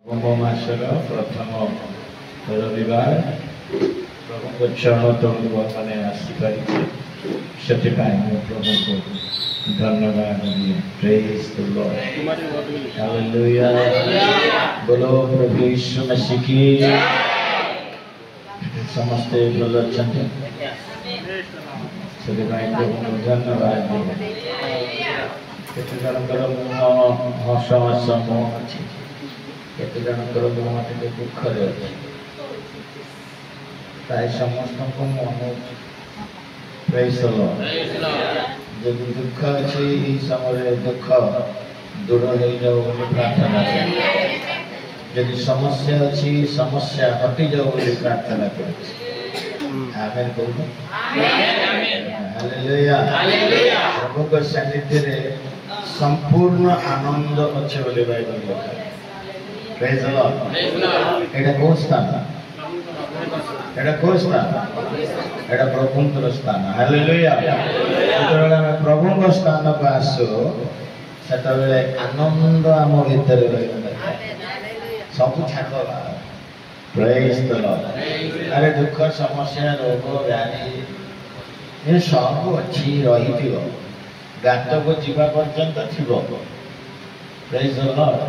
मासर प्रथम रविवार प्रभु चरण तौर मैंने आसीपारी से प्रभु को धन्यवाद दिए। Praise the lord, hallelujah. बोलो प्रभु यीशु मसीह की। समस्ते भल अच्छा से प्रभु को धन्यवाद दिए। केते जनकर हस हस मुह अच्छी, केते जनकर मुह टे दुखरे अच्छी। प्राय समस्त को मन प्रेज द लॉर्ड। जब दुख अच्छी समय दुख दूर हो जाओ प्रार्थना कर। जब समस्या अच्छी समस्या हटि जाओ प्रार्थना कर। आमेन बोलो, हालेलुया। प्रभु के सानिध्य रे संपूर्ण आनंद अच्छे बोले बाइबल लिखा है। Praise the Lord. एटा कौन स्थान? एटा कौन स्थान? एटा प्रभुंकर स्थान। हालेलुया। जेतबेले प्रभु को स्थान को आसो सेतबेले आनंद आम भीतर रहिबा। सब छाड़वा। Praise the Lord. अरे दुख समस्या रोग व्याधि ये सब अच्छी रही गात को जीवा पर्यंत थी। Praise the Lord.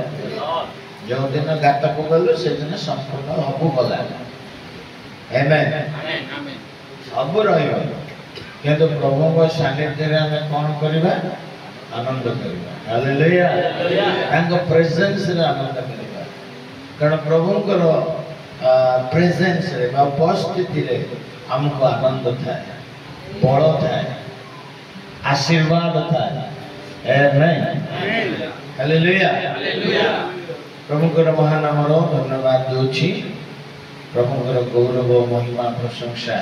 जो दिन गात को गलु से दिन संपूर्ण हबु गला। आमेन। सब रहिबा किंतु प्रभु को सानिध्य रे हमें कौन करबा? आनंद करबा। हालेलुया। तांको प्रेजेंस रे आनंद करबा। कारण प्रभुंकर प्रेजेंस रे बा उपस्थिति रे हमको आनंद थाए, बल थाए, आशीर्वाद थाए। आमेन। हालेलुया। प्रभुंकर महानाम रो धन्यवाद देउछि। प्रभुंकर गौरव महिमा प्रशंसा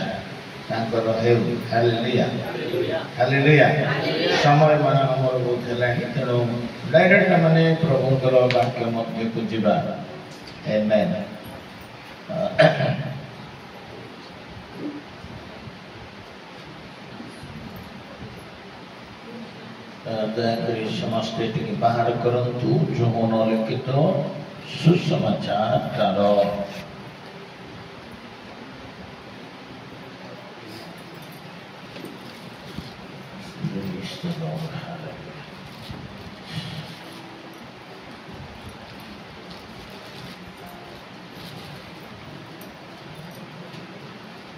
तांकर हेउ। Hallelujah, hallelujah. समय मान मोर बहुत हेलानी तेणु डायरेक्ट माने प्रभुंकर वाक्य मध्य को जीवा। आमेन। दयाकरी समस्ते टिके बाहर करंतु जो मन लिखित सुसमाचार तार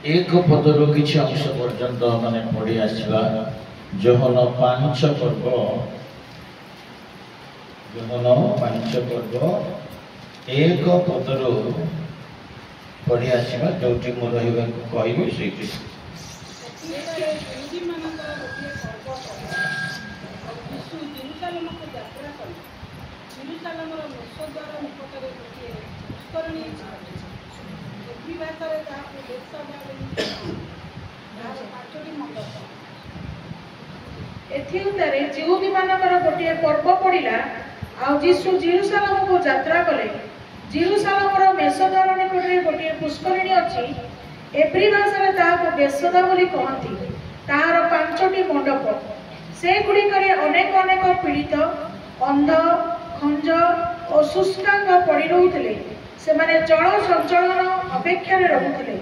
एक पदर किसी अंश पर्यंत माने पढ़ी आसवा। जोहन 5 पर्व, जोहन 5 पर्व एक पदर पढ़ी आसवा। जो कहबी से जिहुदी मानकर गोटे पर्व पड़िला। आ जीशु जेरूशलेम को यात्रा कले। जेरूशलेम मेषद्वार निकटरे गोटे पुष्करिणी अछि। एब्री भाषा ताहाको बेशदा बोली कहती। ताहार 5टी मंडप। से गुड़िकरे अनेक अनेक पीड़ित, अंध, खंज और शुष्कांग पड़ी रहुथिले। सेमाने जल संचलन अपेक्षा रहुथिले।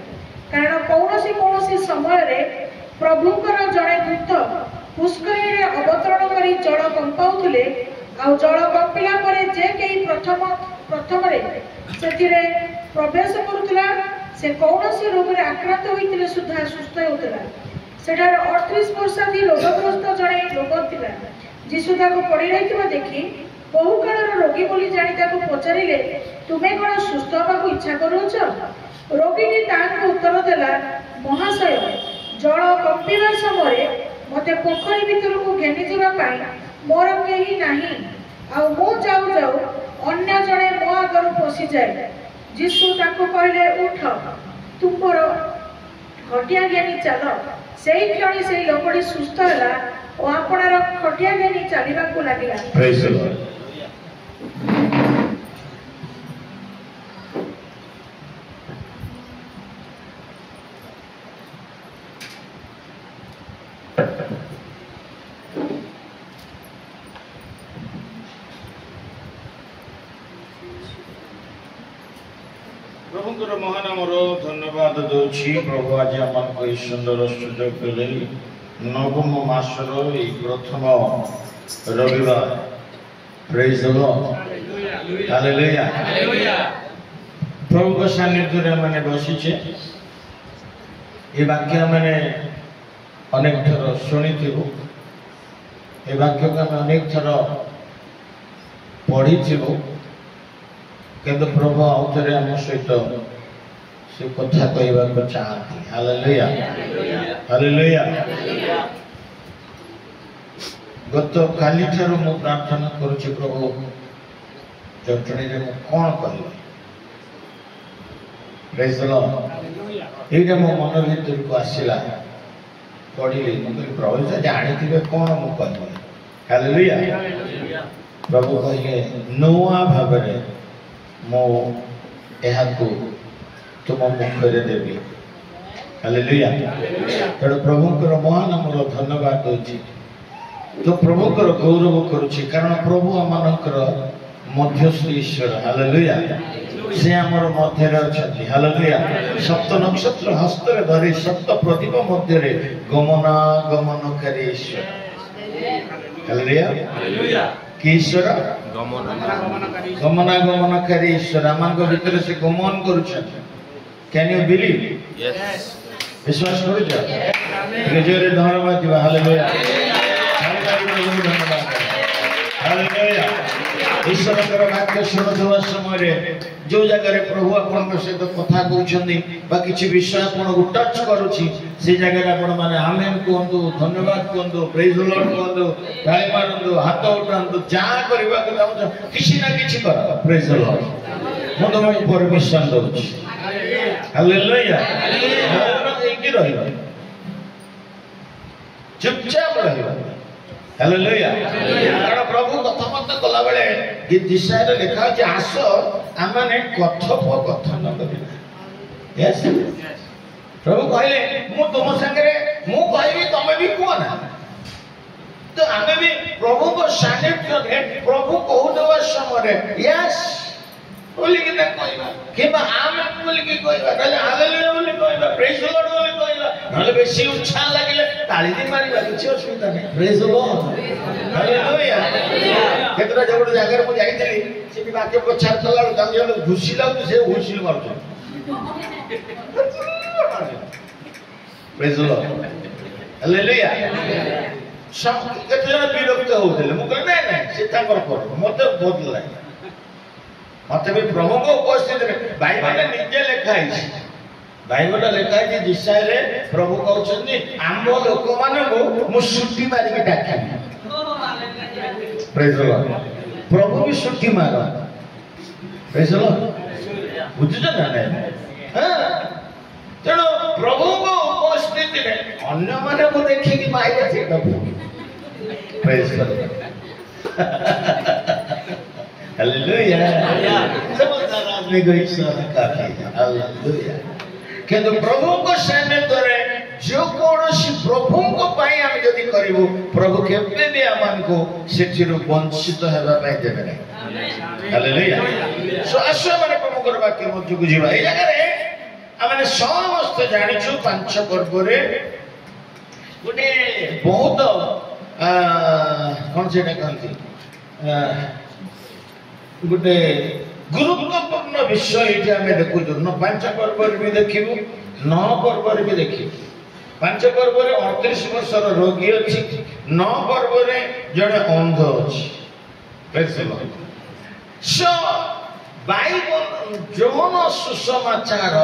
कारण कौनसी कौनसी समय रे प्रभुंकर जड़े दूत पुष्करिणी रे अवतरण करी जल कंपाउथिले। आ जल कंपिला परे जे केही प्रथम रे सेथिरे प्रवेश करुथिला से कौनसी रोग रे आक्रांत होइतिले सुद्धा सुस्थ होउथिला। सेठार 38 वर्षाधी रोगग्रस्त जड़े लोक थिला। जीशु ताको पड़ी रहितबा देखि बहु कालर रोगी बोली जानी ताको पचारिले, तुमे कोन सुस्थ होबाकू इच्छा करूछ? रोगीनी ताको उत्तर देला, महाशय जल कंपिबा समय मते पोखरी भितर को घेनी जीवा पाई मोर केही नाही। आ मु जाऊ जाऊ अन्य जणे मो आगर पसी जाए। जीशु ताको कहले, उठ तुमर खटिया घेनी चल। सेही क्षणी सेही लोकडी सुस्थ होला और आपणार खटिया घेनी चलिबाकू लागिला। Praise the Lord. ପ୍ରଭୁଙ୍କର ମହାନାମର ଧନ୍ୟବାଦ ଦେଉଛି। ପ୍ରଭୁ ଆଜି ଆମକୁ ଏହି ସୁନ୍ଦର ସୁଯୋଗ ଦେଲେ ନବମ ମାସର ଏହି ପ୍ରଥମ ରବିବାର। ପ୍ରେଜ୍ ଦ ଲର୍ଡ, ହାଲେଲୁୟା। ପ୍ରଭୁଙ୍କ ସାନ୍ନିଧ୍ୟରେ ଆମେ ବସିଛେ। ଏ ବାକ୍ୟ ଆମେ ଅନେକ ଥର ଶୁଣିଥିବୁ, ଏ ବାକ୍ୟକୁ ଆମେ ଅନେକ ଥର ପଢ଼ିଥିବୁ, କିନ୍ତୁ ପ୍ରଭୁ ଆଉ ଥରେ ଆମ ସହିତ ସେ କଥା କହିବାକୁ ଚାହାନ୍ତି। Hallelujah, hallelujah. ଗତ କାଲିଠାରୁ ମୁଁ ପ୍ରାର୍ଥନା କରୁଛି, ପ୍ରଭୁ ଜଟଣୀରେ ମୁଁ କ'ଣ କହିବି। ପ୍ରେଜ୍ ଦ ଲର୍ଡ। ଏଇଟା ମୋ ମନ ଭିତରକୁ ଆସିଲା, ପଢ଼ିଲି। ମୁଁ କହିଲି ପ୍ରଭୁ ଜାଣିଥିବେ କ'ଣ ମୁଁ କହିବି। ହାଲେଲୁୟା। ପ୍ରଭୁ କହିଲେ ନୂଆ ଭାବରେ ମୁଁ ଏହାକୁ ତୁମ ମୁଖରେ ଦେବି। ହାଲେଲୁୟା। ତେଣୁ ପ୍ରଭୁଙ୍କର ମହାନାମର ଧନ୍ୟବାଦ ଦେଉଛି, ତ ପ୍ରଭୁଙ୍କର ଗୌରବ କରୁଛି, କାରଣ ପ୍ରଭୁ ଆମମାନଙ୍କର ମଧ୍ୟସ୍ଥି ଈଶ୍ୱର। ହାଲେଲୁୟା। ସେ ଆମର ମଧ୍ୟରେ ଅଛନ୍ତି। ହାଲେଲୁୟା। ସପ୍ତ ନକ୍ଷତ୍ର ହସ୍ତରେ ଧରି ସପ୍ତ ପ୍ରଦୀପ ମଧ୍ୟରେ ଗମନାଗମନକାରୀ ଈଶ୍ୱର। ହାଲେଲୁୟା। କି ଈଶ୍ୱର? ଗମନାଗମନକାରୀ ଈଶ୍ୱର। ଆମମାନଙ୍କ ଭିତରେ ସେ ଗମନ କରୁଛନ୍ତି। Can you believe? ବିଶ୍ୱାସ କରୁଛ? ଜୋରେ ଧନ୍ୟବାଦ ଦିବା। Hallelujah, hallelujah. ଈଶ୍ୱରଙ୍କର ବାକ୍ୟ ଶୁଣୁଥିବା ସମୟରେ ଯୋଉ ଜାଗାରେ ପ୍ରଭୁ ଆପଣଙ୍କ ସହିତ କଥା କହୁଛନ୍ତି ବା କିଛି ବିଷୟ ଆପଣଙ୍କୁ ଟଚ୍ କରୁଛି, ସେ ଜାଗାରେ ଆପଣମାନେ ଆମେନ୍ କୁହନ୍ତୁ, ଧନ୍ୟବାଦ କୁହନ୍ତୁ, ପ୍ରେଜ୍ ଦ ଲର୍ଡ କୁହନ୍ତୁ, ତାଳି ମାରନ୍ତୁ, ହାତ ଉଠାନ୍ତୁ, ଯାହା କରିବାକୁ ଚାହୁଁଛ କିଛି ନା କିଛି କର। ପ୍ରେଜ୍ ଦ ଲର୍ଡ। ମୁଁ ତୁମକୁ ପରମିଶନ ଦଉଛି। ହାଲେଲୁୟା। ହେଇକି ରହିବ, ଚୁପଚାପ ରହିବ। ହାଲେଲୁୟା। କାରଣ ପ୍ରଭୁ କଥାବାର୍ତ୍ତା କଲାବେଳେ ଦିଶାରେ ଲେଖା ଅଛି, ଆସ ଆମେ କଥୋପକଥନ କରିବା। ପ୍ରଭୁ କହିଲେ ମୁଁ ତୁମ ସାଙ୍ଗରେ ମୁଁ କହିବି, ତମେ ବି କୁହ ନା। ତ ଆମେ ବି ପ୍ରଭୁଙ୍କ ସାନ୍ନିଧ୍ୟରେ ପ୍ରଭୁ କହୁଥିବା ସମୟରେ ୟେସ୍ ବୋଲିକିନା କହିବା, କିମ୍ବା ଆମେନ୍ ବୋଲିକି କହିବା, ନହେଲେ ହାଲେଲୁୟା ବୋଲି କହିବା, ପ୍ରେଜ୍ ଦ ଲର୍ଡ ବୋଲି କହିବା, ନହେଲେ ବେଶୀ ଉତ୍ସାହ ଲାଗିଲେ ତାଳି ବି ମାରିବା, କିଛି ଅସୁବିଧା ନାହିଁ। ପ୍ରେଜ୍ ଦ ଲର୍ଡ, ହାଲେଲୁୟା। କେତେଟା ଗୋଟେ ଜାଗାରେ ମୁଁ ଯାଇଥିଲି, ସେଠି ବାକ୍ୟ ପ୍ରଚାର କଲା ବେଳକୁ ତାଙ୍କୁ ଜଣେ ଘୁଷି ଲାଗୁଛି, ସେ ହୁଇସିଲ୍ ମାରୁଛନ୍ତି। ପ୍ରେଜ୍ ଦ ଲର୍ଡ, ହାଲେଲୁୟା। କେତେ ଜଣ ବିରକ୍ତ ହଉଥିଲେ। ମୁଁ କହିଲି ନାଇଁ ନାଇଁ, ସେ ତାଙ୍କର ପର୍ବ, ମତେ ବହୁତ ଲାଗେ। ମତେ ବି ପ୍ରଭୁଙ୍କ ଉପସ୍ଥିତିରେ ବାଇବଲରେ ନିଜେ ଲେଖା ହେଇଛି, ବାଇବଲରେ ଲେଖା ହେଇଛି ଦିଶାରେ ପ୍ରଭୁ କହୁଛନ୍ତି ଆମ ଲୋକମାନଙ୍କୁ ମୁଁ ସୁଟି ମାରିକି ଡାକିବି। ପ୍ରେଜ୍ ଦ ଲର୍ଡ। ପ୍ରଭୁ ବି ସୁଟି ମାର। ପ୍ରେଜ୍ ଦ ଲର୍ଡ। ବୁଝୁଛ ନା ନାଇଁ? ତେଣୁ ପ୍ରଭୁଙ୍କ ଉପସ୍ଥିତିରେ ଅନ୍ୟମାନଙ୍କୁ ଦେଖିକି ମାଇଲେ ସେଇଟା ଭୁଲ। ପ୍ରେଜ୍ ଦ ଲର୍ଡ, ହାଲେଲୁୟା। କିନ୍ତୁ ପ୍ରଭୁଙ୍କ ସାନ୍ନିଧ୍ୟରେ ଯେକୌଣସି ପ୍ରଭୁଙ୍କ ପାଇଁ ଆମେ ଯଦି କରିବୁ, ପ୍ରଭୁ କେବେ ବି ଆମମାନଙ୍କୁ ସେଥିରୁ ବଞ୍ଚିତ ହେବା ପାଇଁ ଦେବେ ନାହିଁ। ହାଲେଲୁୟା। ଆସ ମାନେ ପ୍ରଭୁଙ୍କର ବାକ୍ୟ ମଧ୍ୟକୁ ଯିବା। ଏଇ ଜାଗାରେ ଆମେ ସମସ୍ତେ ଜାଣିଛୁ, ପାଞ୍ଚ ପର୍ବରେ ଗୋଟେ ବହୁତ କ'ଣ ସେଇଟା କହନ୍ତି, ଗୋଟେ ଗୁରୁତ୍ୱପୂର୍ଣ୍ଣ ବିଷୟ ଏଠି ଆମେ ଦେଖୁଛୁ। ପାଞ୍ଚ ପର୍ବରେ ବି ଦେଖିବୁ, 9 ପର୍ବରେ ବି ଦେଖିବୁ। ପାଞ୍ଚ ପର୍ବରେ 38 ବର୍ଷର ରୋଗୀ ଅଛି, 9 ପର୍ବରେ ଜଣେ ଅନ୍ଧ ଅଛି। ବାଇବଲ ଯୌନ ସୁସମାଚାର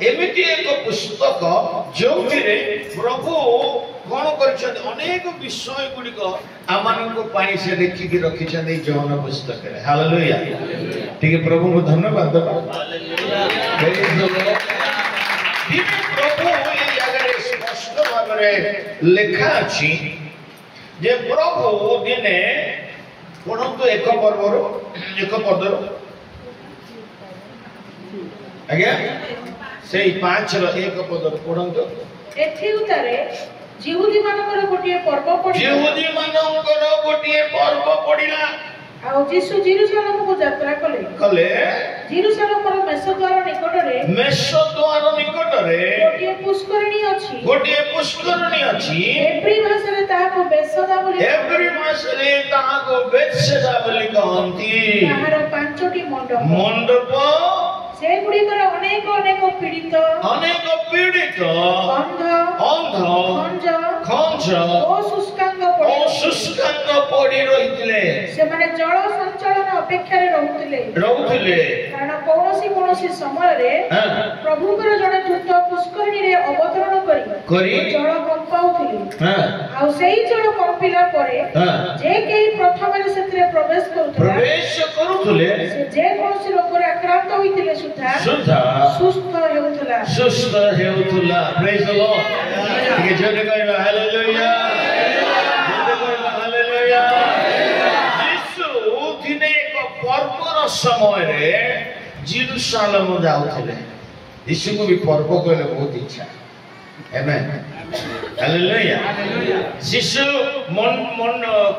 ଏମିତି ଏକ ପୁସ୍ତକ ଯେଉଁଥିରେ ପ୍ରଭୁ କ'ଣ କରିଛନ୍ତି, ଅନେକ ବିଷୟ ଗୁଡ଼ିକ ଆମମାନଙ୍କ ପାଇଁ ସେ ଲେଖିକି ରଖିଛନ୍ତି ଯୌନ ପୁସ୍ତକରେ। ହାଲେଲୁୟା। ଟିକେ ପ୍ରଭୁଙ୍କୁ ଧନ୍ୟବାଦ ଦେବା। ପ୍ରଭୁ ଏ ଜାଗାରେ ସ୍ପଷ୍ଟ ଭାବରେ ଲେଖା ଅଛି ଯେ ପ୍ରଭୁ ଦିନେ ପଢନ୍ତୁ ଏକ ପଦରୁ ଆଜ୍ଞା ସେଇ 5ର 1 ପଦରୁ ପଢନ୍ତୁ। ଏଥି ଉତ୍ତାରେ ଜିହୁଦୀମାନଙ୍କର ଗୋଟିଏ ପର୍ବ ପଡ଼ିଲା। ଆଉ ଯୀଶୁ ଜେରୁସାଲେମକୁ ଯାତ୍ରା କଲେ। ଜେରୁସାଲେମର ମେଷଦ୍ୱାର ନିକଟରେ ମେଷଦ୍ୱାର ନିକଟରେ ଗୋଟିଏ ପୁଷ୍କରିଣୀ ଅଛି। ଗୋଟିଏ ପୁଷ୍କରିଣୀ ଅଛି। ଏପ୍ରି ଭାଷାରେ ତାହାକୁ ବେତ୍ସେଦା ବୋଲି ଏପ୍ରି ମାସରେ ତାହାକୁ ବେତ୍ସେଦା ବୋଲି କହନ୍ତି। ତାହାର 5ଟି ମଣ୍ଡପ ମଣ୍ଡପ ସେଗୁଡ଼ିକର ଅନେକ ପୀଡ଼ିତ ଅନେକ ପୀଡ଼ିତ ଅନ୍ଧ ଖଞ୍ଜ ଓ ଶୁଷ୍କାଙ୍ଗ ପଡ଼ି ରହିଥିଲେ। ସେମାନେ ଜଳ ସଞ୍ଚଳନ ଅପେକ୍ଷାରେ ରହୁଥିଲେ। କାରଣ କୌଣସି ସମୟରେ ପ୍ରଭୁଙ୍କର ଜଣେ ଦୂତ ପୁଷ୍କରିଣୀରେ ଅବତରଣ କରି ଜଳ କମ୍ପାଉଥିଲେ। ଆଉ ସେଇ ଜଳ କମ୍ପିଲା ପରେ ଯେ କେହି ପ୍ରଥମରେ ସେଥିରେ ପ୍ରବେଶ କରୁଥିଲେ ସେ ଯେକୌଣସି ରୋଗରେ ଆକ୍ରାନ୍ତ ହୋଇଥିଲେ ସୁଦ୍ଧା ସୁସ୍ଥ ହେଉଥିଲା। ପ୍ରେଜ୍ ଦ ଲର୍ଡ। ଟିକେ ଜୋରେ କହିବା ହାଲେଲୁୟା। ଯୀଶୁ ଦିନେ ଏକ ପର୍ବର ସମୟରେ ଜେରୁସାଲେମ ଯାଉଥିଲେ। ଯୀଶୁଙ୍କୁ ବି ପର୍ବ କହିଲେ ବହୁତ ଇଚ୍ଛା। ଆମେନ୍ ହାଲେଲୁୟା। ଯୀଶୁ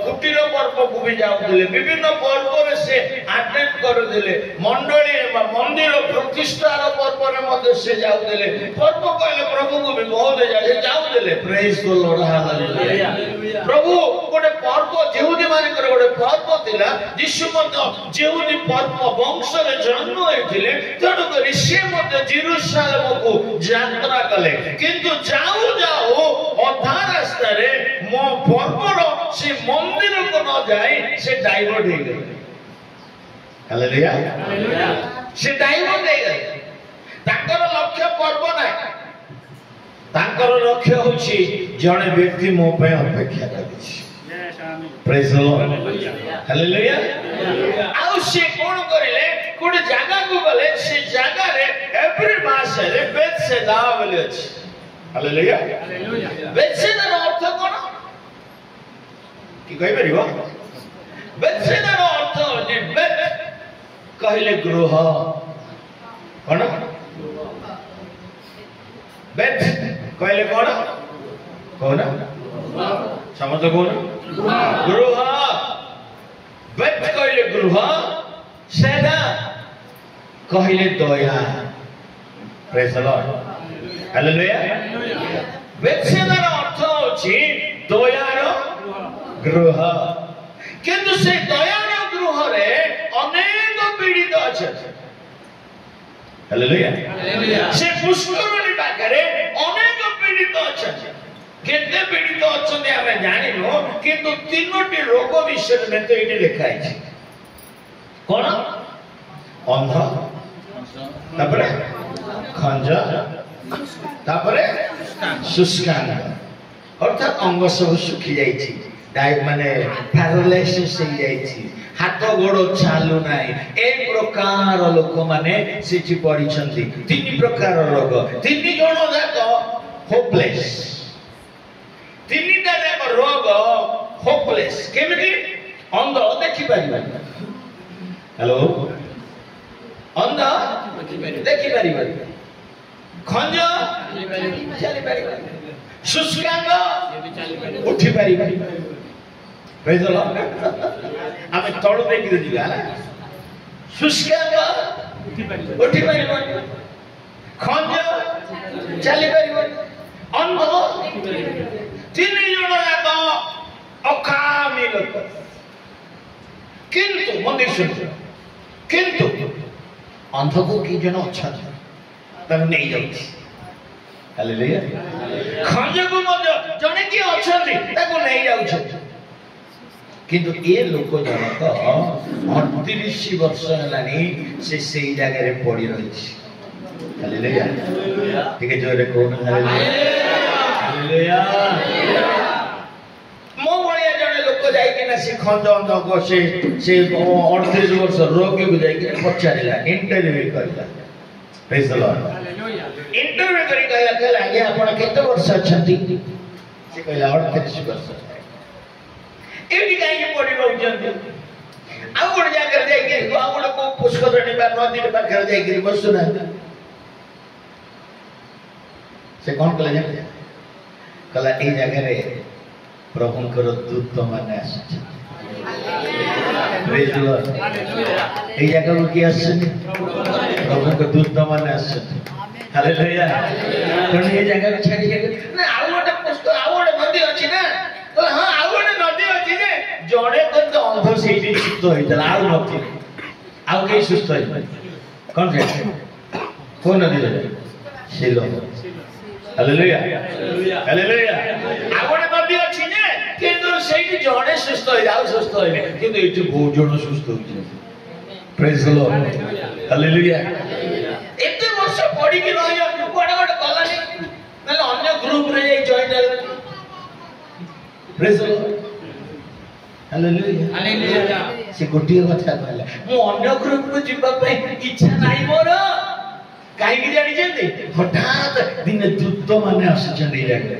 କୁଟୀର ପର୍ବକୁ ବି ଯାଉଥିଲେ। ବିଭିନ୍ନ ପର୍ବରେ ସେ ଆଟେଣ୍ଡ କରୁଥିଲେ। ମଣ୍ଡଳୀ ବା ମନ୍ଦିର ପ୍ରତିଷ୍ଠାର ପର୍ବରେ ମଧ୍ୟ ସେ ଯାଉଥିଲେ। ପର୍ବ କହିଲେ ପ୍ରଭୁଙ୍କୁ ବି ବହୁତ ଯାଉଥିଲେ। ପ୍ରେଜ୍ ଦ ଲର୍ଡ ହାଲେଲୁୟା। ପ୍ରଭୁ ଗୋଟେ ପର୍ବ ଯହୁଦୀ ମାନଙ୍କର ଗୋଟେ ପର୍ବ ଥିଲା। ଯୀଶୁ ମଧ୍ୟ ଯହୁଦୀ ପର୍ବ ବଂଶରେ ଜନ୍ମ ହୋଇଥିଲେ। ତେଣୁକରି ସେ ମଧ୍ୟ ଜେରୁସାଲେମକୁ ଯାତ୍ରା କଲେ। କିନ୍ତୁ ଯାଉ ଅଧା ରାସ୍ତାରେ ମୋ ପର୍ବର ସେ ମନ୍ଦିରକୁ ନ ଯାଇ ସେ ଡାଇଭର୍ଟ ହେଇଗଲେ। ହାଲେଲୁୟା। ସେ ଡାଇଭର୍ଟ ହେଇଗଲେ। ତାଙ୍କର ଲକ୍ଷ୍ୟ ପର୍ବ ନାହିଁ। ତାଙ୍କର ଲକ୍ଷ୍ୟ ହେଉଛି ଜଣେ ବ୍ୟକ୍ତି ମୋ ପାଇଁ ଅପେକ୍ଷା କରିଛି। ପ୍ରେଜ୍ ଦ ଲର୍ଡ ହାଲେଲୁୟା। ଆଉ ସେ କଣ କରିଲେ? ଗୋଟେ ଜାଗାକୁ ଗଲେ। ସେ ଜାଗାରେ ଏପ୍ରି ମାସରେ ବେତ୍ସେଦା ବୋଲି ଅଛି। ହାଲେଲୁୟା। ବେତ୍ସେଦାର ଅର୍ଥ କଣ କି କହିପାରିବ? ବେତ୍ସେଦାର ଅର୍ଥ ହେଉଛି ବେତ୍ କହିଲେ ଗୃହ। କଣ ବେତ୍ କହିଲେ କଣ କହୁନ? ସମସ୍ତେ କହୁନ ଗୃହ। ବେତ୍ କହିଲେ ଗୃହ। ସେଦା କହିଲେ ଦୟା। ପ୍ରେଜ୍ ଦ ଲର୍ଡ ହାଲେଲୁୟା। ବେତ୍ସେଦାର ଅର୍ଥ ହେଉଛି ଦୟାର ଗୃହ। କିନ୍ତୁ ସେ ଦୟାର ଗୃହରେ ଅନେକ ପୀଡ଼ିତ ଅଛନ୍ତି। ହାଲେଲୁୟା। ସେ ପୁଷ୍କରିଣୀ ପାଖରେ ଅନେକ ପୀଡ଼ିତ ଅଛନ୍ତି। କେତେ ପୀଡ଼ିତ ଅଛନ୍ତି ଆମେ ଜାଣିନୁ। କିନ୍ତୁ 3ଟି ରୋଗ ବିଷୟରେ ଏଠି ଲେଖା ହେଇଛି। କଣ? ଅନ୍ଧ, ତାପରେ ଖଞ୍ଜ, ତାପରେ ଶୁଷ୍କାଙ୍ଗ ଅର୍ଥାତ୍ ଅଙ୍ଗ ସବୁ ଶୁଖି ଯାଇଛି। ମାନେ ପ୍ୟାରାଲାଇସିସ୍ ହେଇଯାଇଛି। ହାତ ଗୋଡ଼ ଚାଲୁ ନାହିଁ। ଏ ପ୍ରକାର ଲୋକମାନେ ସେଠି ପଡ଼ିଛନ୍ତି। 3 ପ୍ରକାର ରୋଗ। 3 ଜଣ ଯାକ ହୋପଲେସ୍। 3ଟା ଯାକ ରୋଗ ହୋପଲେସ୍। କେମିତି? ଅନ୍ଧ ଦେଖିପାରିବନି। ହ୍ୟାଲୋ। ଅନ୍ଧ ଦେଖିପାରିବନି। ଖଞ୍ଜ ଚାଲିପାରିବନି। ଶୁଷ୍କାଙ୍ଗ ଉଠି ପାରିବନି। ଆମେ ତଳୁ ଦେଇକି ଯିବା। ଶୁଷ୍କାଙ୍ଗ ଉଠି ପାରିବନି। ଖଞ୍ଜ ଚାଲିପାରିବନି। ଅନ୍ଧ 3 ଜଣ ଯାକ ଅକାମୀ ଲୋକ। କିନ୍ତୁ ମନ୍ଦିର ଶୁଣିଛ। କିନ୍ତୁ ଅନ୍ଧକୁ କି ଜଣ ଅଛନ୍ତି ତାକୁ ନେଇଯାଉଛି। ହାଲେଲୁୟା। ଖଞ୍ଜକୁ ମଧ୍ୟ ଜଣେ କିଏ ଅଛନ୍ତି ତାକୁ ନେଇଯାଉଛନ୍ତି। କିନ୍ତୁ ଏ ଲୋକ ଜଣକ 38 ବର୍ଷ ହେଲାଣି ସେ ସେଇ ଜାଗାରେ ପଡ଼ି ରହିଛି। ହାଲେଲୁୟା। ଟିକେ ଜୋରରେ କହୁନ ହାଲେଲୁୟା। ମୋ ଭଳିଆ ଜଣେ ଲୋକ ଯାଇକିନା ସେ ଖଞ୍ଜ ଅନ୍ଧକ ସେ 38 ବର୍ଷ ରୋଗୀକୁ ଯାଇକିନା ପଚାରିଲା, ଇଣ୍ଟରଭ୍ୟୁ କରିଲା। ପ୍ରେଜ୍ ଦ ଲର୍ଡ। ଇଣ୍ଟରଭ୍ୟୁ କରି କହିଲା ଆଜ୍ଞା ଆପଣ କେତେ ବର୍ଷ ଅଛନ୍ତି? ସେ କହିଲା 38 ବର୍ଷ। ଏଇଠି କାହିଁକି ପଡ଼ି ରହୁଛନ୍ତି? ଆଉ ଗୋଟେ ଜାଗାରେ ଯାଇକି ଆଉ ଗୋଟେ କୋଉ ପୁଷ୍କରିଣୀ ବା ନଦୀ ପାଖରେ ଯାଇକିରି ବସୁନାହାନ୍ତି। ସେ କଣ କଲେ ଜାଣିଲେ? କହିଲା ଏଇ ଜାଗାରେ ପ୍ରଭୁଙ୍କର ଦୂତ ମାନେ ଆସିଛନ୍ତି। ଏଇ ଜାଗାକୁ କିଏ ଆସିଛନ୍ତି? प्रभु को दूत माने आछथि हालेलुया कोन ये जगह छाड़ी के ना आउ गोटे पुष्कर आउ गोटे नदी अछि ना तो हां आउ गोटे नदी अछि जे जड़े तो अंध सेठी सुस्त होइतला आउ नथि आउ के सुस्त होई कोन जे कोन नदी शिलो हालेलुया हालेलुया आउ गोटे नदी अछि जे किंतु सेठी जड़े सुस्त होई आउ सुस्त होई किंतु एठी बहुत जण सुस्त होई प्रेज द लॉर्ड हालेलुया एते वर्ष पड़ी के रहि कोडे कोडे गलानी नले अन्य ग्रुप रे जॉइन हेले praise the lord hallelujah hallelujah से गोटिए कथा कहला मु अन्य ग्रुप को जिबा पे इच्छा नाही मोर काहे कि जानि जंती हठात दिन दूत माने आछन नहीं जाके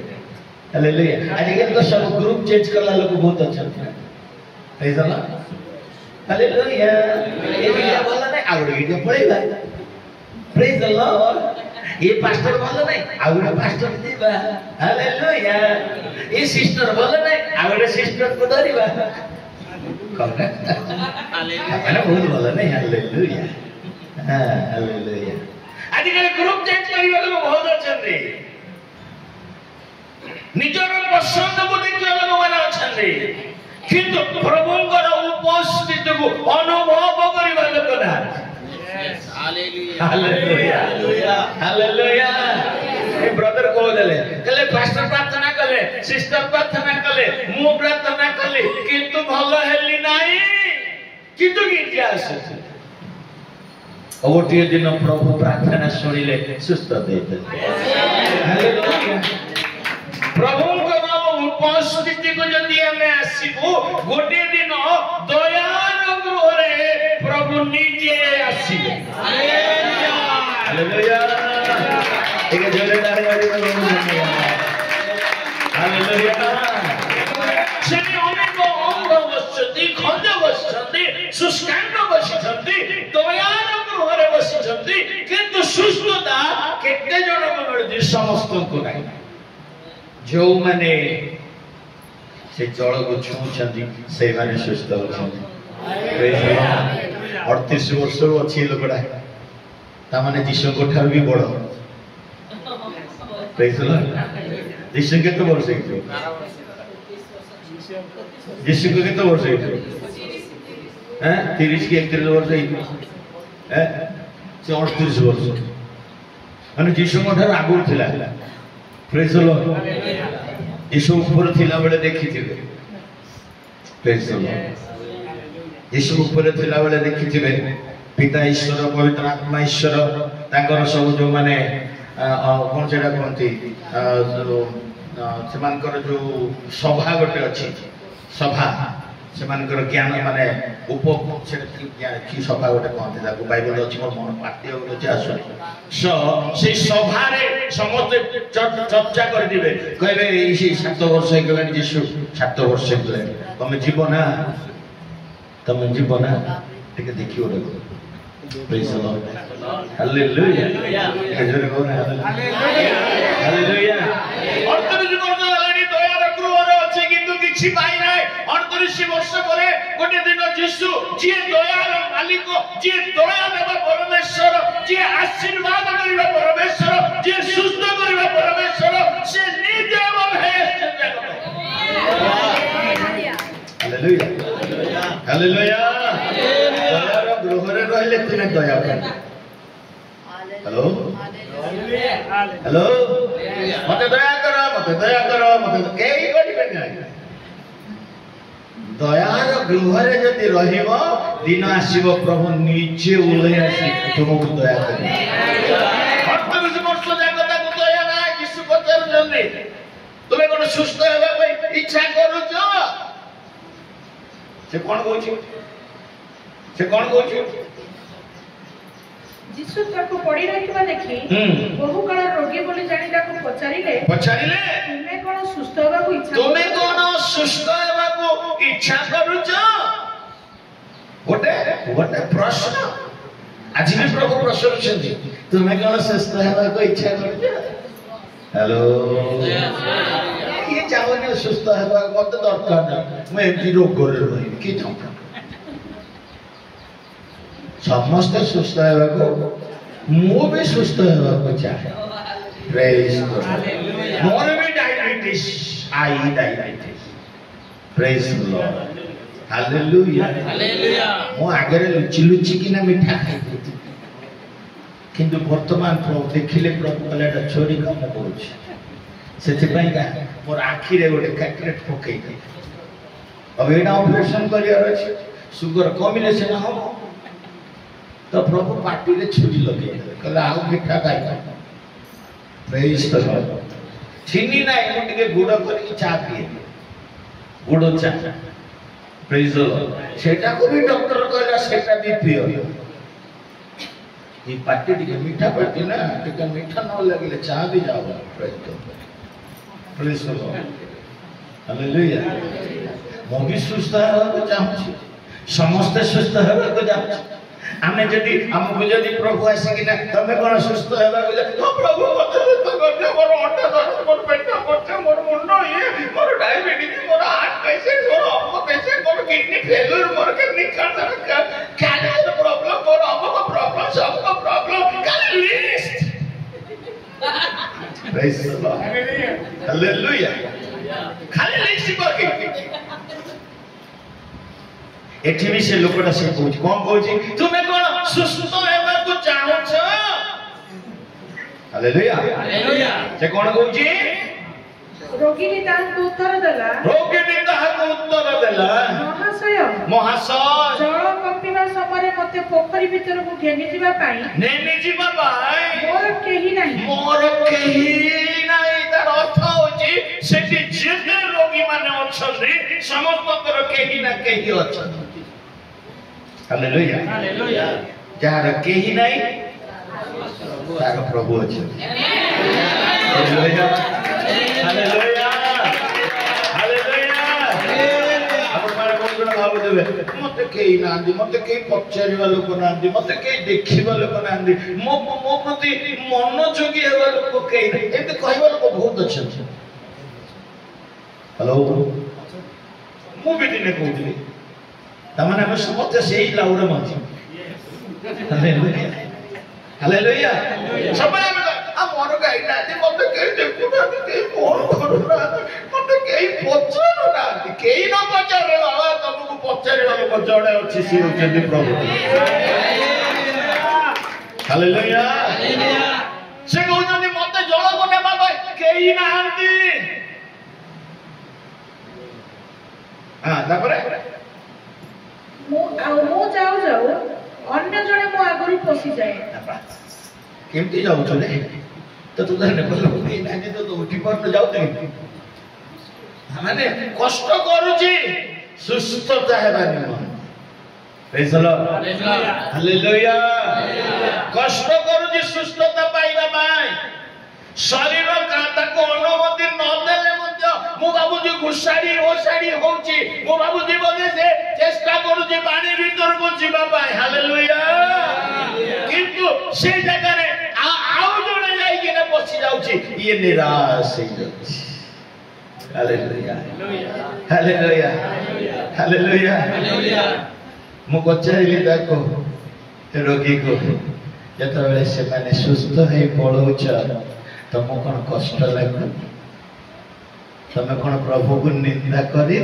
हालेलुया आज के तो सब ग्रुप चेंज करला लोग बहुत अच्छा प्रेज द लॉर्ड हालेलुया ये वीडियो वाला नहीं आउट वीडियो पड़ेगा प्रेज द लॉर्ड ये पास्टर वाला नहीं आउट पास्टर देबा हालेलुया ये सिस्टर वाला नहीं आउट सिस्टर को धरिबा कौन हालेलुया मैंने बहुत वाला नहीं हालेलुया हां हालेलुया आज के ग्रुप चेंज करिबा लोग बहुत अच्छा रे निजर पसंद को देखिबा लोग वाला अच्छा रे किंतु प्रभुंकर उपस्थिति को अनुभव करिबा लोक ना हालेलुया हालेलुया हालेलुया ए ब्रदर को देले कले पास्टर प्रार्थना कले सिस्टर प्रार्थना कले मु प्रार्थना कले किंतु भलो हेली नाही किंतु गिटिया आसे ओटी दिन प्रभु प्रार्थना सुनिले सुस्त देते हालेलुया प्रभुंकर उपस्थिति को जदि हमें आसीबो गोटे दिन दयार गृह रे प्रभु निजे आसीबे हालेलुया हालेलुया एक जोरे तारे गाड़ी में हालेलुया सेने अनेक अंग बसति खंड बसति शुष्कांग बसति दयार गृह रे बसति किंतु सुस्थता केते जण मिलुछि समस्त को नाही जो माने से जल को छुँचंदी से माने सुस्त होछंदी 38 वर्ष अछि लोकडा ता माने जीसु को ठार भी बड़ प्रेज द लॉर्ड जीसु के तो वर्ष है जीसु को तो वर्ष है हैं 30 के 31 वर्ष है हैं 38 वर्ष माने जीसु को ठार आगु थिला प्रेज द लॉर्ड यीशु ऊपर थिला बेले देखिथिबे प्रेज द लॉर्ड यीशु ऊपर थिला बेले देखिथिबे पिता ईश्वर पवित्र आत्मा ईश्वर ताकर सब जो माने कोन सेटा कोनती सेमानकर जो सभा गोटे अछि सभा सेमानकर ज्ञान माने उप की सभा गोटे कोनती ताको बाइबल अछि मोर मन पाठ्य अछि आसु से सभा रे समस्त चर्चा कर दिबे कहबे ई 7 वर्ष हे गलानी यीशु 7 वर्ष हे गलानी तमे जीवना ठीक देखियो रे प्रेज द लॉर्ड हालेलुया जोरे कोन हालेलुया 38 वर्ष गलानी दया रे गृह रे अछि किंतु किछि पाई नै 38 वर्ष परे गोटे दिन यीशु जे दयार मालिक जे दया देबा परमेश्वर जे आशीर्वाद करिबा परमेश्वर जे सुस्त करिबा परमेश्वर से निजे है हालेलुया हालेलुया दयार गृह रे रहले तने दया कर हेलो हेलो मते दया करो मते केई करिबे नै दयार गृह रे जदि रहिबो दिन आसीबो प्रभु निजे उलै आसी तुमको दया करे 38 वर्ष जागता को दया ना यीशु पचर जल्दी तुमे कोन सुस्त हेबा पई इच्छा करू छ से कोन कहूची यीशु ताको पड़ी रहिबा देखि बहु काल रोगी बोली जानि ताको पचारिले तुमे कोन सुस्त हेबा को इच्छा करू छ गोटे प्रश्न आज भी प्रभु प्रश्न छथि तुमे कोन सुस्त हेबा को इच्छा करू छ हेलो ये चावने सुस्त हेबा मते दरकार नै मैं एमती रोग करे रही कि जाऊ समस्त सुस्त हेबा को ମୁଁ ବି ସୁସ୍ଥ ହେବାକୁ ଚାହେଁ। ପ୍ରେଜ୍ ଗଡ୍। ମୋର ବି ଡାଇବେଟିସ୍, ଡାଇବେଟିସ୍। ପ୍ରେଜ୍ ଗଡ୍। ହାଲେଲୁୟା। ମୁଁ ଆଗରେ ଲୁଚି ଲୁଚି କିନା ମିଠା ଖାଇଥିଲି, କିନ୍ତୁ ବର୍ତ୍ତମାନ ପ୍ରଭୁ ଦେଖିଲେ, ପ୍ରଭୁ କହିଲେ ଏଟା ଚୋରି କାମ କରୁଛି। ସେଥିପାଇଁ ମୋର ଆଖିରେ ଗୋଟେ କ୍ୟାଟରେଟ୍ ପକେଇଦେଲି। अब एटा ऑपरेशन करियर अछि, सुगर कमिले से हम तो प्रभु पार्टी रे छुरी लगे कहला आउ मिठा खाइ। Praise the Lord. चीनी नाही मु टिके गुड़ करी चा पिए, गुड़ चा। Praise the Lord. सेटा को भी डॉक्टर कहला सेटा भी पियो। ये पार्टी टिके मीठा पार्टी ना, टिके मीठा न लगले चा भी जाओ। Praise the Lord. Praise the lord. Hallelujah. मु भी सुस्थ हेबाक चाहूँ, समस्ते सुस्थ हेबाक चाहूँ। आमे जदि हमको जदि प्रभु आसिक ना तमे कोन सुस्थ हेबाक तो प्रभु मते सुस्थ कर दे। मोर अंडा दर्द, मोर पेट दर्द, मोर मुंडो ये, मोर डायबिटीज, मोर हार्ट पेशेंट, मोर ऑफ पेशेंट, मोर किडनी फेलियर, मोर किडनी कैंसर प्रॉब्लम, मोर ऑफ प्रॉब्लम, सब का प्रॉब्लम का list. Praise the lord. Hallelujah. खाली लिस्ट करके एठी भी से लोकटा से कहूछ कोन कहूछ तुमे कोन सुस्थ हेबा को चाहू छ। हालेलुया। हालेलुया। से कोन कहूछ रोगी ने तांको उत्तर देला, रोगी ने तांको उत्तर देला महाशय महाशय जल कंपिबा समय मते पोखरी भीतर को घेनी जीवा पाई नेनी जीवा पाई मोर केही नाही। तार अर्थ होची सेठी जेते रोगी माने अछंती समस्तकर केही ना केही अछंती। हालेलुया। हालेलुया। जार केही नाही तार प्रभु अछंती। हालेलुया। हालेलुया। हालेलुया। आपण माने कोन कोन भाव देबे मते केही नांदी, मते केही पचारिबा लोक नांदी, मते केही देखिबा लोक नांदी, मो प्रति मनोयोगी हेबा लोक केही नाही, एते कहबा लोक बहुत अछंती। हेलो मु भी दिने कहूଥିଲି तमाने हम समस्त सेही लाउरे मथि। हालेलुया। हालेलुया। सब आ मोर गाई नांदी, मते केही देखु ना, केही कोन करू ना, मते केही पचारू ना, केही न पचारे बाबा तुमको पचारे लोक जड़े अछि से होचंदी प्रभु। हालेलुया। हालेलुया। से कहउछंदी मते जळ को नेबा भाई केही नांदी। हां तापरे मु जाऊ जाऊ अन्य जणे मो आगरी पसी जाए। केमती जाऊ छले तो तू धरने बोल नहीं नांदी तो उठी पर न जाऊ ते माने कष्ट करूची सुस्थता हेबानी मन। Praise the lord. हालेलुया। कष्ट करूची सुस्थता पाइबा पाई शरीर काता को अनुमति न देले मध्य मु बाबूजी घुसाड़ी ओसाड़ी होउची, मु बाबूजी बोले से चेष्टा करूची पानी भीतर को जीवा पाई। हालेलुया। किंतु से जगह रे आउ जणे जाई के न पछी जाउची, ये निराश हो जाउची। हालेलुया। हालेलुया। हालेलुया। हालेलुया। मु पचारिली ताको रोगी को जतबेले से माने सुस्थ है पळौछ तुमको कौन कष्ट लगे, तुम कौन प्रभु को निंदा करी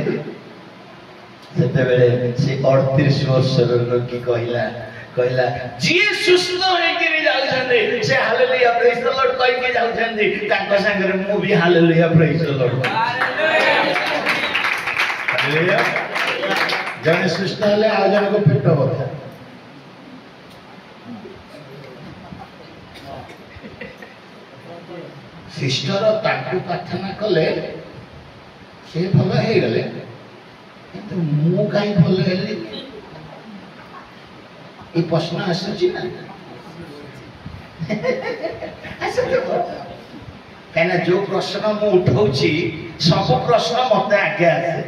से 38 वर्ष रोगी कहला जी सुस्थ होइकरी जाउछन्ते से हालेलुया प्रेज द लॉर्ड कहि के जाउछन्ते ताको संगे मु भी hallelujah praise the lord. Hallelujah. जने सुस्थ हले आ जने को पेट बथा। सिस्टर ताकू प्रार्थना कले से भल हे गले, किंतु मु काई भल हेली ए प्रश्न आसुची ना कहना जो प्रश्न मु उठाउची सब प्रश्न मते आगे आसे।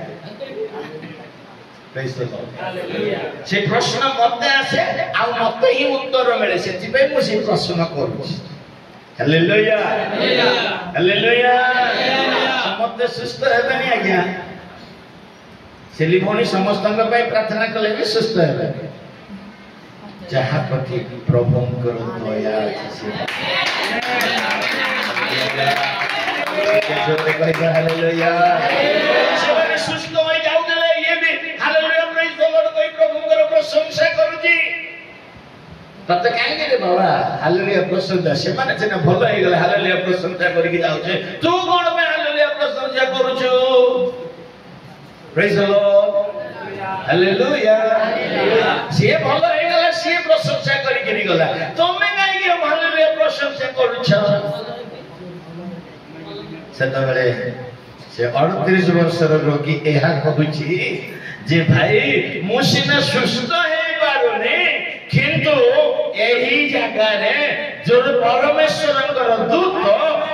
Praise the lord. हालेलुया। से प्रश्न मते आसे आ मते ही उत्तर मिले, सेति पे मु से प्रश्न करूची। हालेलुया। हालेलुया। समस्त सुस्थ हेबेनी आज्ञा सेलिमोनी समस्त पे प्रार्थना कले भी सुस्थ हेबे। जहाँ प्रति प्रभुंकर दया अछि हालेलुया सेमाने सुस्त होई जाउतले ये भी हालेलुया प्रेज द लॉर्ड कोई प्रभुंकर प्रशंसा करूची तते काहे रे बाबा हालेलुया प्रशंसा सेमाने जेना भलो हे गेले हालेलुया प्रशंसा करिक जाउछे तू कोन में हालेलुया प्रशंसा करूछु प्रेज द लॉर्ड हालेलुया से भलो हे गेले से प्रशंसा करिक गला तमे काहे के हालेलुया प्रशंसा करूछ सेतबेले से 38 वर्षर रोगी एहा कहूची जे भाई मु सिना सुस्त हे पारुनी किंतु एही जगह रे जो परमेश्वरंकर दूत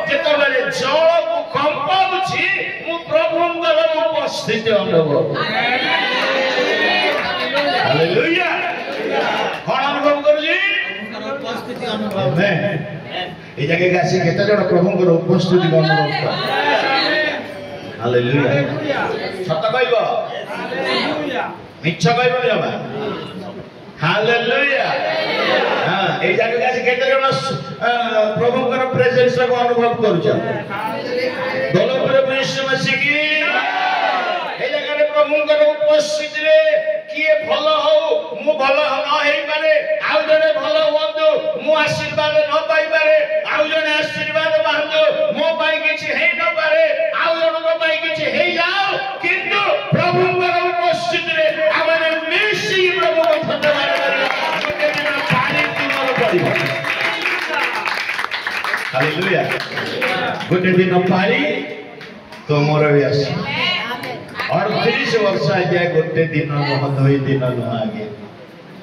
जेतबेले जल को कंपाउची मु प्रभुंकर उपस्थिति अनुभव हालेलुया कोन अनुभव करूची उपस्थिति अनुभव में ए जगह का से केते जण प्रभुंकर उपस्थिति अनुभव कर हालेलुया सत कहबो हालेलुया मिछ कहबो जमा हालेलुया हां ए जगह का से केते जण प्रभुंकर प्रेजेंस को अनुभव करूछ बोलो परमेश्वर मसीह की ए जगह रे प्रभुंकर उपस्थिति रे किए भलो हो मु भलो न हेई पारे आउ जने भलो होंदो मु आशीर्वाद न पाई पारे आउ जने आशीर्वाद बांधो मो पाई किछि हेई न पारे आउ जने को पाई किछि हेई जाओ किंतु प्रभुंकर उपस्थिति रे हमने मिसी प्रभु को धन्यवाद करियो गोटे दिन पानी तुमर पड़ी हालेलुया गोटे दिन पानी तुमर भी आसी 38 वर्ष आगे गोटे दिन नह 2 दिन नह आगे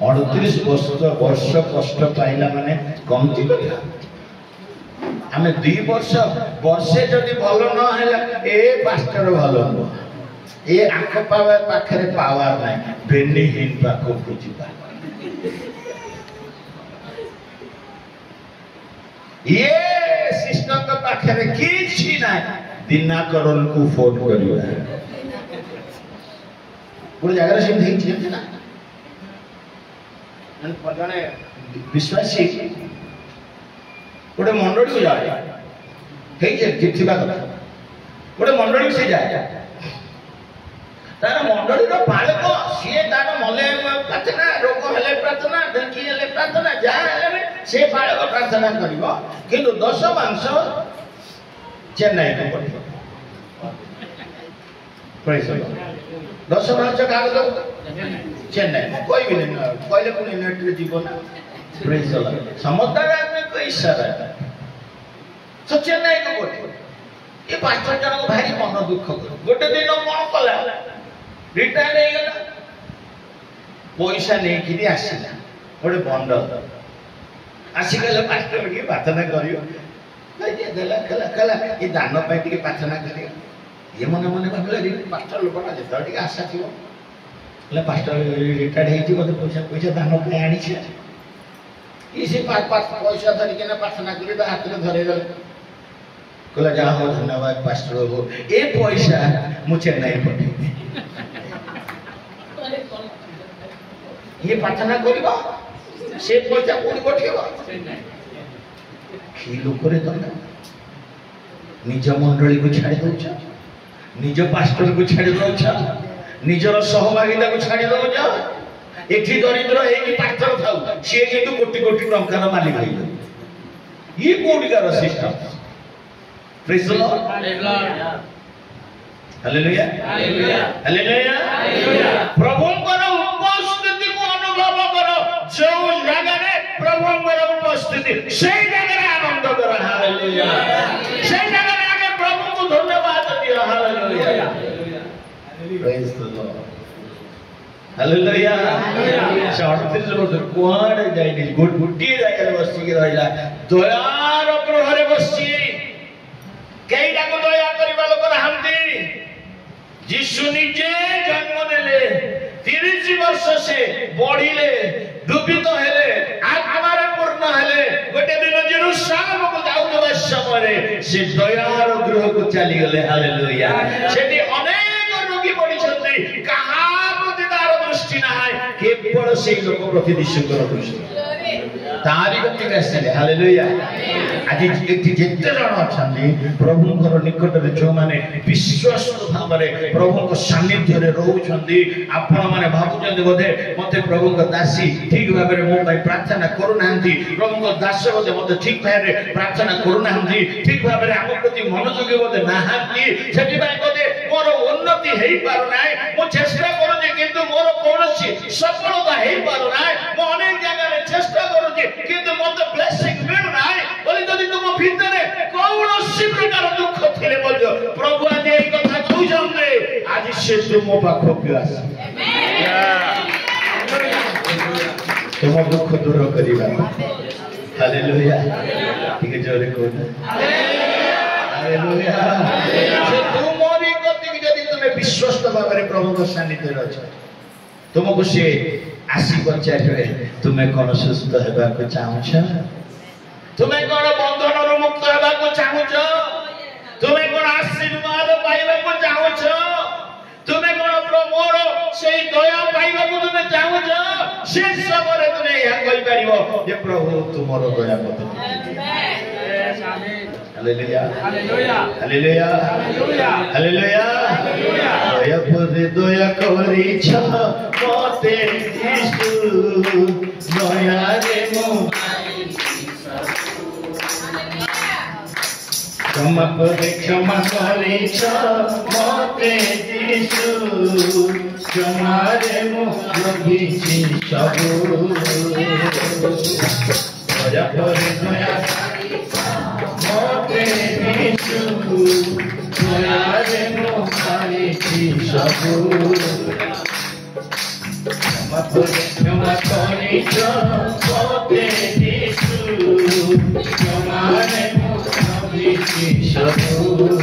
38 वर्ष कष्ट पाइला माने कम कथा आमे 2 वर्ष वर्षे जदि भलो न हैला ए पास्टर भलो न ए आख पावे पाखरे पावर नाही बेनीहीन पाखो बुझिबा ये सिस्टम के पाखरे किछि नाही दिनाकरण को फोन करियो गोटे जगह से देखिए ना जने विश्वासी गोटे मंडली को जाए चिट्ठी कथा गोटे मंडली से जाए तार मंडली बालक सी तार मले प्रार्थना रोग हेले प्रार्थना ढेंकी हेले प्रार्थना जहाँ से बालक प्रार्थना करिवो किंतु 10 मांस चेन्नई को पठियो प्रेज द लॉर्ड 10 मांस कागज चेन्नई कोई भी नहीं कहले कोन नेट रे जीवन प्रेज द लॉर्ड समझदार आदमी को इशारा तो चेन्नई को पठियो ये पास्टर जन को भारी मन दुख गोटे दिन कोन कला रिटायर हो गला पैसा नहीं कि आसीला गोटे बंडल आसिगले पास्टर के प्रार्थना करियो देला कला कला ये दान पे टिके प्रार्थना करियो ये मने मने भाबले पास्टर लोकटा जेता टिके आशा थिबो ले पास्टर रिटायर हेछि मते पैसा पैसा दान पे आनी छै इसे पाँच पैसा धरि के ना प्रार्थना करियो हाथ में धरे गले कहला जा हो धन्यवाद पास्टर हो ए पैसा मु चेन्नई पठेबी ये प्रार्थना करिबा से पैसा कोनी पठेबा की लोक रे दंड निज मंडली को छाड़ी दउछ निज पास्टर को छाड़ी दउछ निजर सहभागिता को छाड़ी दउछ एठी दरिद्र हेई पास्टर थाउ से किंतु कोटी कोटी टंकार मालिक होइलो ये कोडिकार system praise the lord hallelujah hallelujah hallelujah प्रभुंकर उपस्थिति को अनुभव करो जो जगह रे प्रभुंकर उपस्थिति सेई जगह रे आनंद करो हालेलुया सेई जगह रे आगे प्रभु को धन्यवाद दियो hallelujah praise the lord hallelujah 38 वर्ष कुआडे जाइनी गुटी जगह रे बसी के रहिला दयार गृह रे बसी केइडा को दया करिबा लोक रहंती यीशु निजे जन्म नेले 30 वर्ष से बढ़िले डुबित हेले आत्मार पूर्ण हेले गोटे दिन जेरूशलेम को जाउतबा समय से दयार गृह को चली गले हालेलुया सेठी अनेक रोगी पड़ी छथि कहा प्रति तार दृष्टि नाही केवल से लोक प्रति यीशुकर दृष्टि तारी गति आसले हालेलुया आज एठी जेते जण अछंदी प्रभुकर निकट रे जो माने विश्वास भाव रे प्रभु को सानिध्य रे रहउछंदी आपण माने भाबुछंदी बोधे मते प्रभु को दासी ठीक भाबे रे मो भाई प्रार्थना करू नांती प्रभु को दास बोधे मते ठीक भाबे रे प्रार्थना करू नांती ठीक भाबे रे हम प्रति मनोযোगी बोधे नाहांती सेति भाई बोधे मोर उन्नति हेई पारु नाय मो चेष्टा करूची किंतु मोर कोनोसी सफलता हेई पारु नाय मो अनेक जगह रे चेष्टा करूची किंतु मते ब्लेसिंग मिलु नाय बोली जदि तुम भितरे कौनसी प्रकार दुख थिले बोलो प्रभु आज एई कथा कहउछन्ते आज से तुम पाखक आस तुम दुख दूर करिबा हालेलुया ठीक जोरे कहना हालेलुया से तुमरी गति जदि तुमे विश्वस्त भाबरे प्रभु को सानिध्य रह तुमको से आसी पचारे तुमे कोन सुस्थ हेबा को चाहछ तुमे कोन बंधन रु मुक्त हेबा को चाहछ तुमे कोन आशीर्वाद पाइबा को चाहछ तुमे कोन प्रभुर सेई दया पाइबा को तुमे चाहछ से सबरे तुमे या कहि परिबो जे प्रभु तुमरो दया पत hallelujah hallelujah hallelujah hallelujah hallelujah दया पदे दया करिछ मते यीशु दया रे मो क्षमा पदे क्षमा करिछ मते यीशु क्षमा रे मो लभिछि सबु दया पदे दया मोते यीशु दया रे मो लभिछि सबु क्षमा करिछ मोते यीशु क्षमा रे मो लभिछि सबु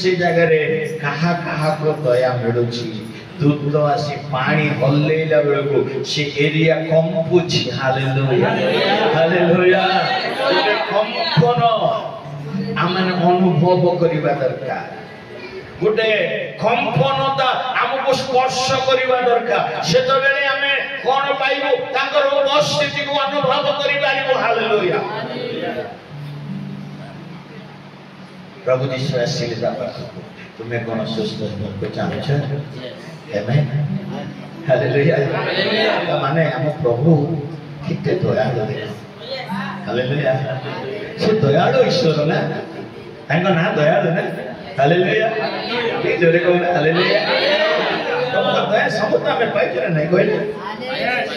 से जगह रे कहा कहा को दया मिलुची दूत आसी पानी हल्लेला बेलको से एरिया कंपुची हालेलुया हालेलुया ए कंपन आमने अनुभव करिबा दरकार गुटे कंपनता हमको स्पर्श करिबा दरकार सेतो बेले हमें कोन पाइबो ताकर उपस्थिति को अनुभव करि पारिबो हालेलुया प्रभु यीशु आसीले बाबा तुम्हें कौन सुस्थ को चाहछ आमेन हालेलुया हालेलुया माने हम प्रभु किते दयालु देखो हालेलुया से दयालु ईश्वर ना तांको ना दयालु ना हालेलुया के जोरे कहना हालेलुया प्रभु का दया सब तो हमें पाइछ ना नहीं कहले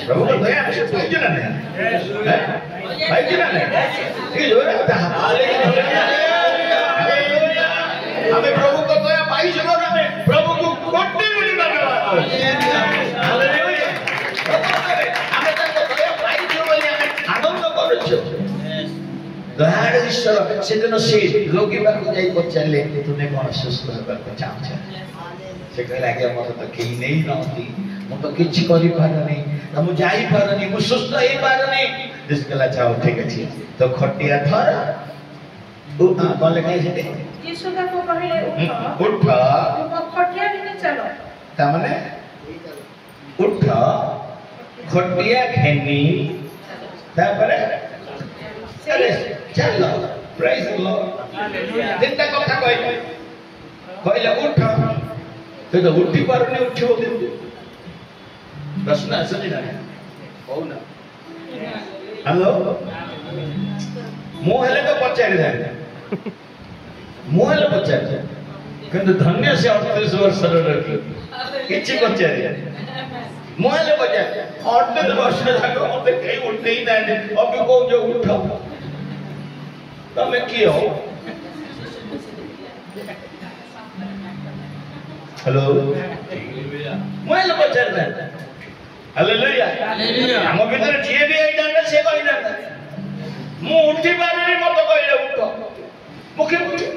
प्रभु का दया हमें पाइछ ना नहीं पाइछ ना नहीं के जोरे हालेलुया हमें प्रभु को दया पाई जब हमें प्रभु को कोटि मिली धन्यवाद हालेलुया हमें ताको दया पाई जब हमें आनंद करछो दयाळु ईश्वर सेदिन से लोगी बाकु जाई पचारले तुने कोन सुस्थ होबा को चाहछ से कहला के मत तो केही नै नथी म तो किछ करि पारनी हम जाई पारनी मु सुस्थ हे पारनी जिस कहला चाहो ठीक अछि तो खटिया धर कौन लिखा है यीशु को कहले उठ तुम खटिया घिनी चलो तामने उठ खटिया घेनी तापरे अरे चलो प्रेज द लॉर्ड हालेलुया जिंदा कथा कहले उठ तो उठी पारने उठिबो केमती प्रश्न आसनी ना हो ना हेलो मु हेले तो पचारि जाए मु हेले पचारि किंतु धन्य से 38 वर्ष रखी किछि पचारि मु हेले पचारि 38 वर्ष जाक मते कई उठे ही ना अभी को जो उठो तमे की हो हेलो मु हेले पचारि जाए हालेलुया हालेलुया हम भीतर जे भी आइदांता से कहिदांता मु उठी पारनी मत कहले उठ मुखे उठी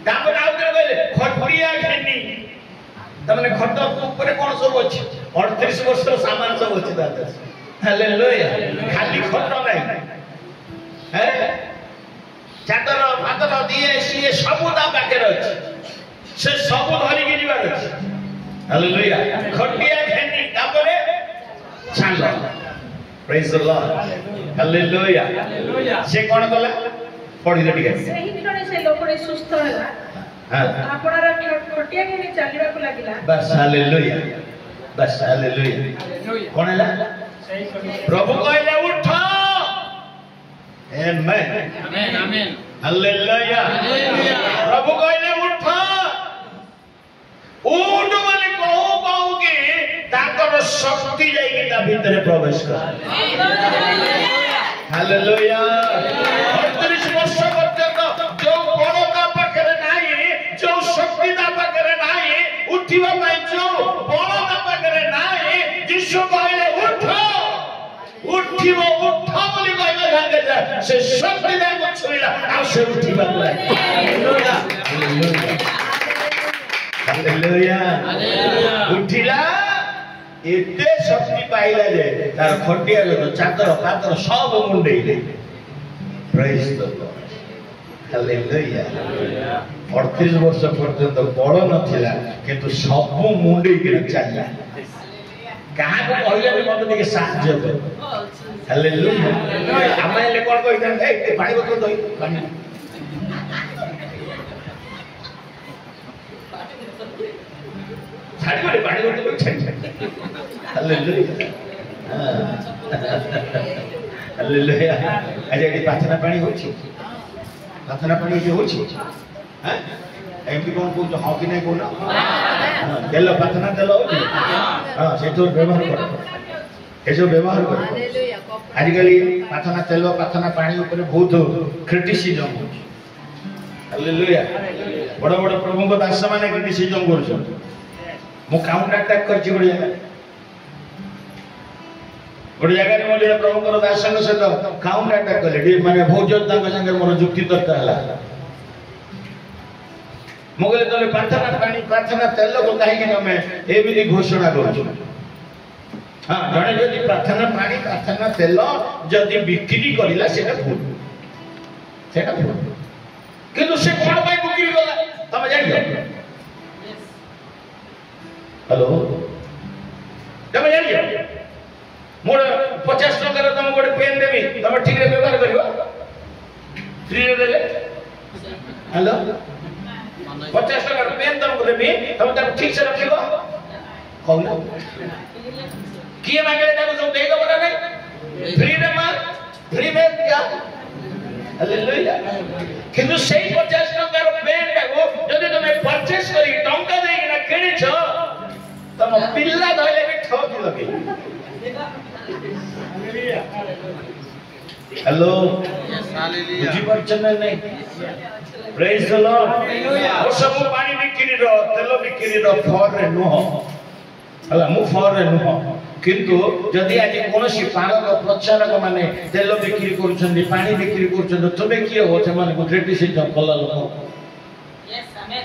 तापर आउ के कहले खटिया खेनी तमने खट ऊपर कोन सब अछि 38 वर्ष सामान सब अछि दादा हालेलुया खाली खट नाही हैं चादर फादर दिए सिए सब दा पाके अछि से सब धरि के जीवार अछि हालेलुया खटिया खेनी तापरे छांग praise the lord hallelujah hallelujah से कोन कला पढि दे ठीक सही दिनरे से लोकरे सुस्थ होला हां आपनार खटिया खेनी चलिबा को लागिला बस हालेलुया कोन हैला प्रभु कहले उठ आमेन आमेन आमेन हालेलुया हालेलुया प्रभु कहले उठ उठ बोले कहू के ताकर शक्ति जाई ता भीतर प्रवेश कर हालेलुया 38 वर्ष पर्यंत जो बड़ का पाखरे नाही जो शक्ति ता पाखरे नाही उठिबा पई जो बड़ का पाखरे नाही यीशु कहले उठ उठिबो उठ बोली कहले भागे जा से शक्ति ता को छुइला आ से उठिबा हालेलुया हालेलुया हालेलुया उठिला एते शक्ति पाइला जे तार खटिया जो चादर पातर सब मुंडेइले प्रेज द लॉर्ड हालेलुया 38 वर्ष पर्यंत बड़ नथिला किंतु सब मुंडेइ के चलला कहा को कहले भी मत के साहाय्य कर हालेलुया आमे ले कोन कहिथान ए पानी बोतल दई पानी छाड़ी मारे पानी बोतल छाड़ी हालेलुया हालेलुया आज एटी प्रार्थना पानी होछि प्रार्थना पानी जे होछि हैं एमपी कोन को हो कि नहीं कोना देलो प्रार्थना देलो हां से तो व्यवहार कर एसो व्यवहार कर हालेलुया आजिकली प्रार्थना तेलो प्रार्थना पानी ऊपर बहुत क्रिटिसिज्म होछि हालेलुया बड़ बड़ प्रभु को दास माने क्रिटिसिज्म करछन मु काउंटर अटैक करछि गोटे जगह में जो प्रभु को दास सहित काउंटर अटैक कले माने बहुत जोरदार संगे मोर जुक्ति तर्क हला मुगले तले प्रार्थना तेल को कहीं कि हमें ए भी घोषणा करू हां जने जदि प्रार्थना तेल जदि बिक्री करिला सेटा भूल किंतु से कोन भाई बिक्री कला तमे जानि हेलो तमे जानि मोर 50 टका रे तुम गोटे पेन देबी तुम ठीक रे व्यवहार करियो फ्री रे देले हेलो 50 टका रे पेन तुमको देबी तुम ताको ठीक से रखिबो कहू ना किए मांगले ताको सब दे दो ना नहीं फ्री रे मार फ्री में क्या हालेलुया किंतु सेही 50 टका रे पेन ताको जदि तुमे परचेस करी टंका देई ना किनिछ तुम पिल्ला धइले भी ठोकी लगे हेलो बुझी परछन नहीं प्रेज द लॉर्ड ओ सब पानी बिक्री रो तेल बिक्री रो फॉर रे नो हला मु फॉर रे नो किंतु जदि आज कोनोसी पारक प्रचारक माने तेल बिक्री करूछन्ती पानी बिक्री करूछन्ती तबे किए हो से माने क्रिटिसिज्म कला लोक यस आमेन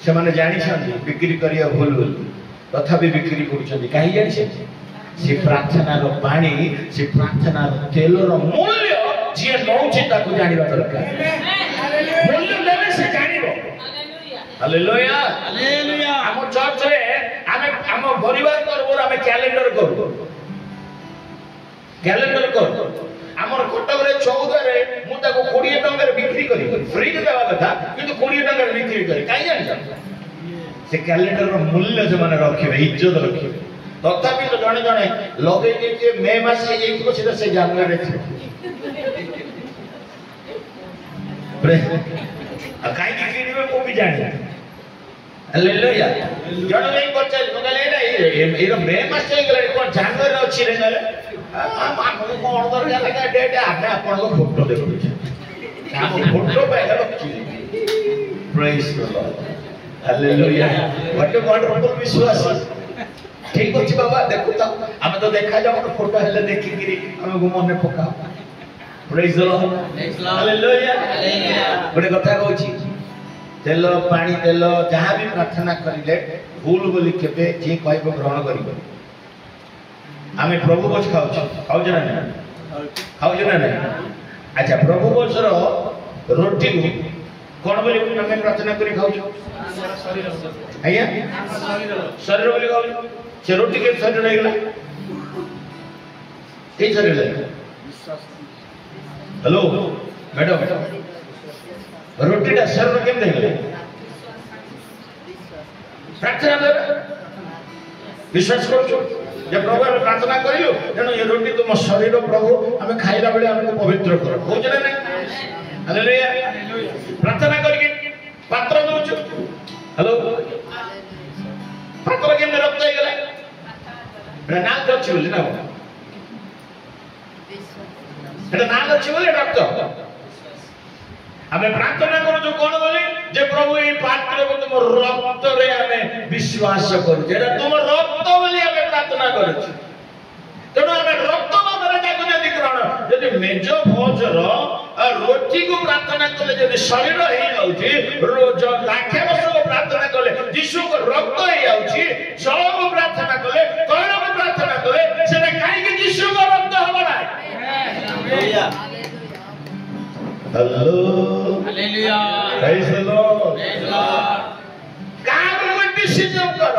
से माने जानि छन्ती बिक्री करिया भूल तथापि बिक्री करूछन्ती काहे जानि से प्रार्थना रो पानी से प्रार्थना रो तेल रो मूल्य जे नौछि ताको जानिबा दरकार मूल्य लेले से जानिबो हालेलुया हालेलुया हम चर्च रे हम परिवार करबो हम कैलेंडर करू हमर कटक रे 14 रे मु ତାକୁ 20 ଟଙ୍କାରେ ବିକ୍ରି କରି ଫ୍ରି ଦେବା କଥା କିନ୍ତୁ 20 ଟଙ୍କାରେ ବିକ୍ରି କରି କାହିଁ ଜାଣିଛ ସେ କ୍ୟାଲେଣ୍ଡରର ମୂଲ୍ୟ ସେମାନେ ରଖିବେ ଇଜ୍ଜତ ରଖିବେ ତଥାପି ତ ଜଣେ ଜଣେ ଲଗେଇ ଦେଇଥିବେ ମେ ମାସ ହେଇଯାଇଥିବ ସେଟା ସେ ଜାନୁଆରୀରେ ଥିବ କାହିଁକି କିଣିବେ ମୁଁ ବି ଜାଣିନି ହାଲେଲୁୟା ଜଣେ ଯାଇ ପଚାରିଲି ମୁଁ କହିଲି ଏଇଟା ମେ ମାସ ହେଇଗଲାଣି କଣ ଜାନୁଆରୀ ଅଛି ରେ କହିଲେ ଆମକୁ କଣ ଦରକାର ଡେଟ୍ ଆମେ ଆପଣଙ୍କ ଫଟୋ ଦେଖୁଛୁ ଆମ ଫଟୋ ପାଇଁ ରଖିଛୁ praise the lord hallelujah what a wonderful ବିଶ୍ୱାସ ଠିକ ଅଛି ବାବା ଦେଖୁଛ ଆମେ ତ ଦେଖାଯାଉନ ଫଟୋ ହେଲେ ଦେଖିକିରି ଆମକୁ ମନେ ପକାଅ ପ୍ରେଜ୍ ଦ ଲର୍ଡ ହାଲେଲୁୟା ଗୋଟେ କଥା କହୁଛି ତେଲ ପାଣି ତେଲ ଯାହା ବି ପ୍ରାର୍ଥନା କରିଲେ ଭୁଲ ବୋଲି କେବେ ଯିଏ କହିବ ଗ୍ରହଣ କରିବ ଆମେ ପ୍ରଭୁ ଭୋଜ ଖାଉଛୁ ନା ନାହିଁ ଖାଉଛୁ ନା ନାହିଁ ଆଚ୍ଛା ପ୍ରଭୁ ଭୋଜର ରୋଟିକୁ କଣ ବୋଲି ଆମେ ପ୍ରାର୍ଥନା କରି ଖାଉଛୁ ଆଜ୍ଞା ଶରୀର ବୋଲି ଖାଉଛୁ ସେ ରୋଟି କେମିତି ଶରୀର ହେଇଗଲା କେହି ଶରୀର ହ୍ୟାଲୋ ମ୍ୟାଡମ ରୋଟିଟା ଶରୀର କେମିତି ହେଇଗଲା ପ୍ରାର୍ଥନା ଦ୍ୱାରା ବିଶ୍ୱାସ କରୁଛୁ ଯେ ପ୍ରଭୁ ଆମେ ପ୍ରାର୍ଥନା କରିଲୁ ତେଣୁ ଏ ରୋଟି ତୁମ ଶରୀର ପ୍ରଭୁ ଆମେ ଖାଇଲା ବେଳେ ଆମକୁ ପବିତ୍ର କର କହୁଛୁ ନା ନାହିଁ ହାଲେଲୁୟା ପ୍ରାର୍ଥନା କରିକି ପାତ୍ର ଦଉଛୁ ହ୍ୟାଲୋ ପାତ୍ର କେମିତି ରକ୍ତ ହେଇଗଲା ଏଟା ନାଲ ଅଛି ବୋଲି ନା ଏଟା ନାଲ ଅଛି ବୋଲି ରକ୍ତ ଆମେ ପ୍ରାର୍ଥନା କରୁଛୁ କଣ ବୋଲି ଯେ ପ୍ରଭୁ ଏଇ ପାତ୍ରକୁ ତୁମ ରକ୍ତରେ ଆମେ ବିଶ୍ୱାସ କରୁଛୁ ଏଟା ତୁମ ରକ୍ତ ବୋଲି ଆମେ ପ୍ରାର୍ଥନା କରୁଛୁ ତେଣୁ ଆମେ ରକ୍ତ ଭାବରେ ତାକୁ ଯଦି ଗ୍ରହଣ ଯଦି ମେଜ ଭୋଜର ରୋଟିକୁ ପ୍ରାର୍ଥନା କଲେ ଯଦି ଶରୀର ହେଇଯାଉଛି ରାକ୍ଷାବସକୁ ପ୍ରାର୍ଥନା କଲେ ଯୀଶୁଙ୍କ ରକ୍ତ ହେଇଯାଉଛି ଜଳକୁ ପ୍ରାର୍ଥନା କଲେ ତୈଳକୁ ପ୍ରାର୍ଥନା କଲେ ସେଟା କାହିଁକି ଯୀଶୁଙ୍କ ରକ୍ତ ହବ ନାହିଁ ହ୍ୟାଲୋ ହାଲେଲୁୟା ପ୍ରେଜ୍ ଦ ଲର୍ଡ କାହାକୁ ଡିସିଜନ କର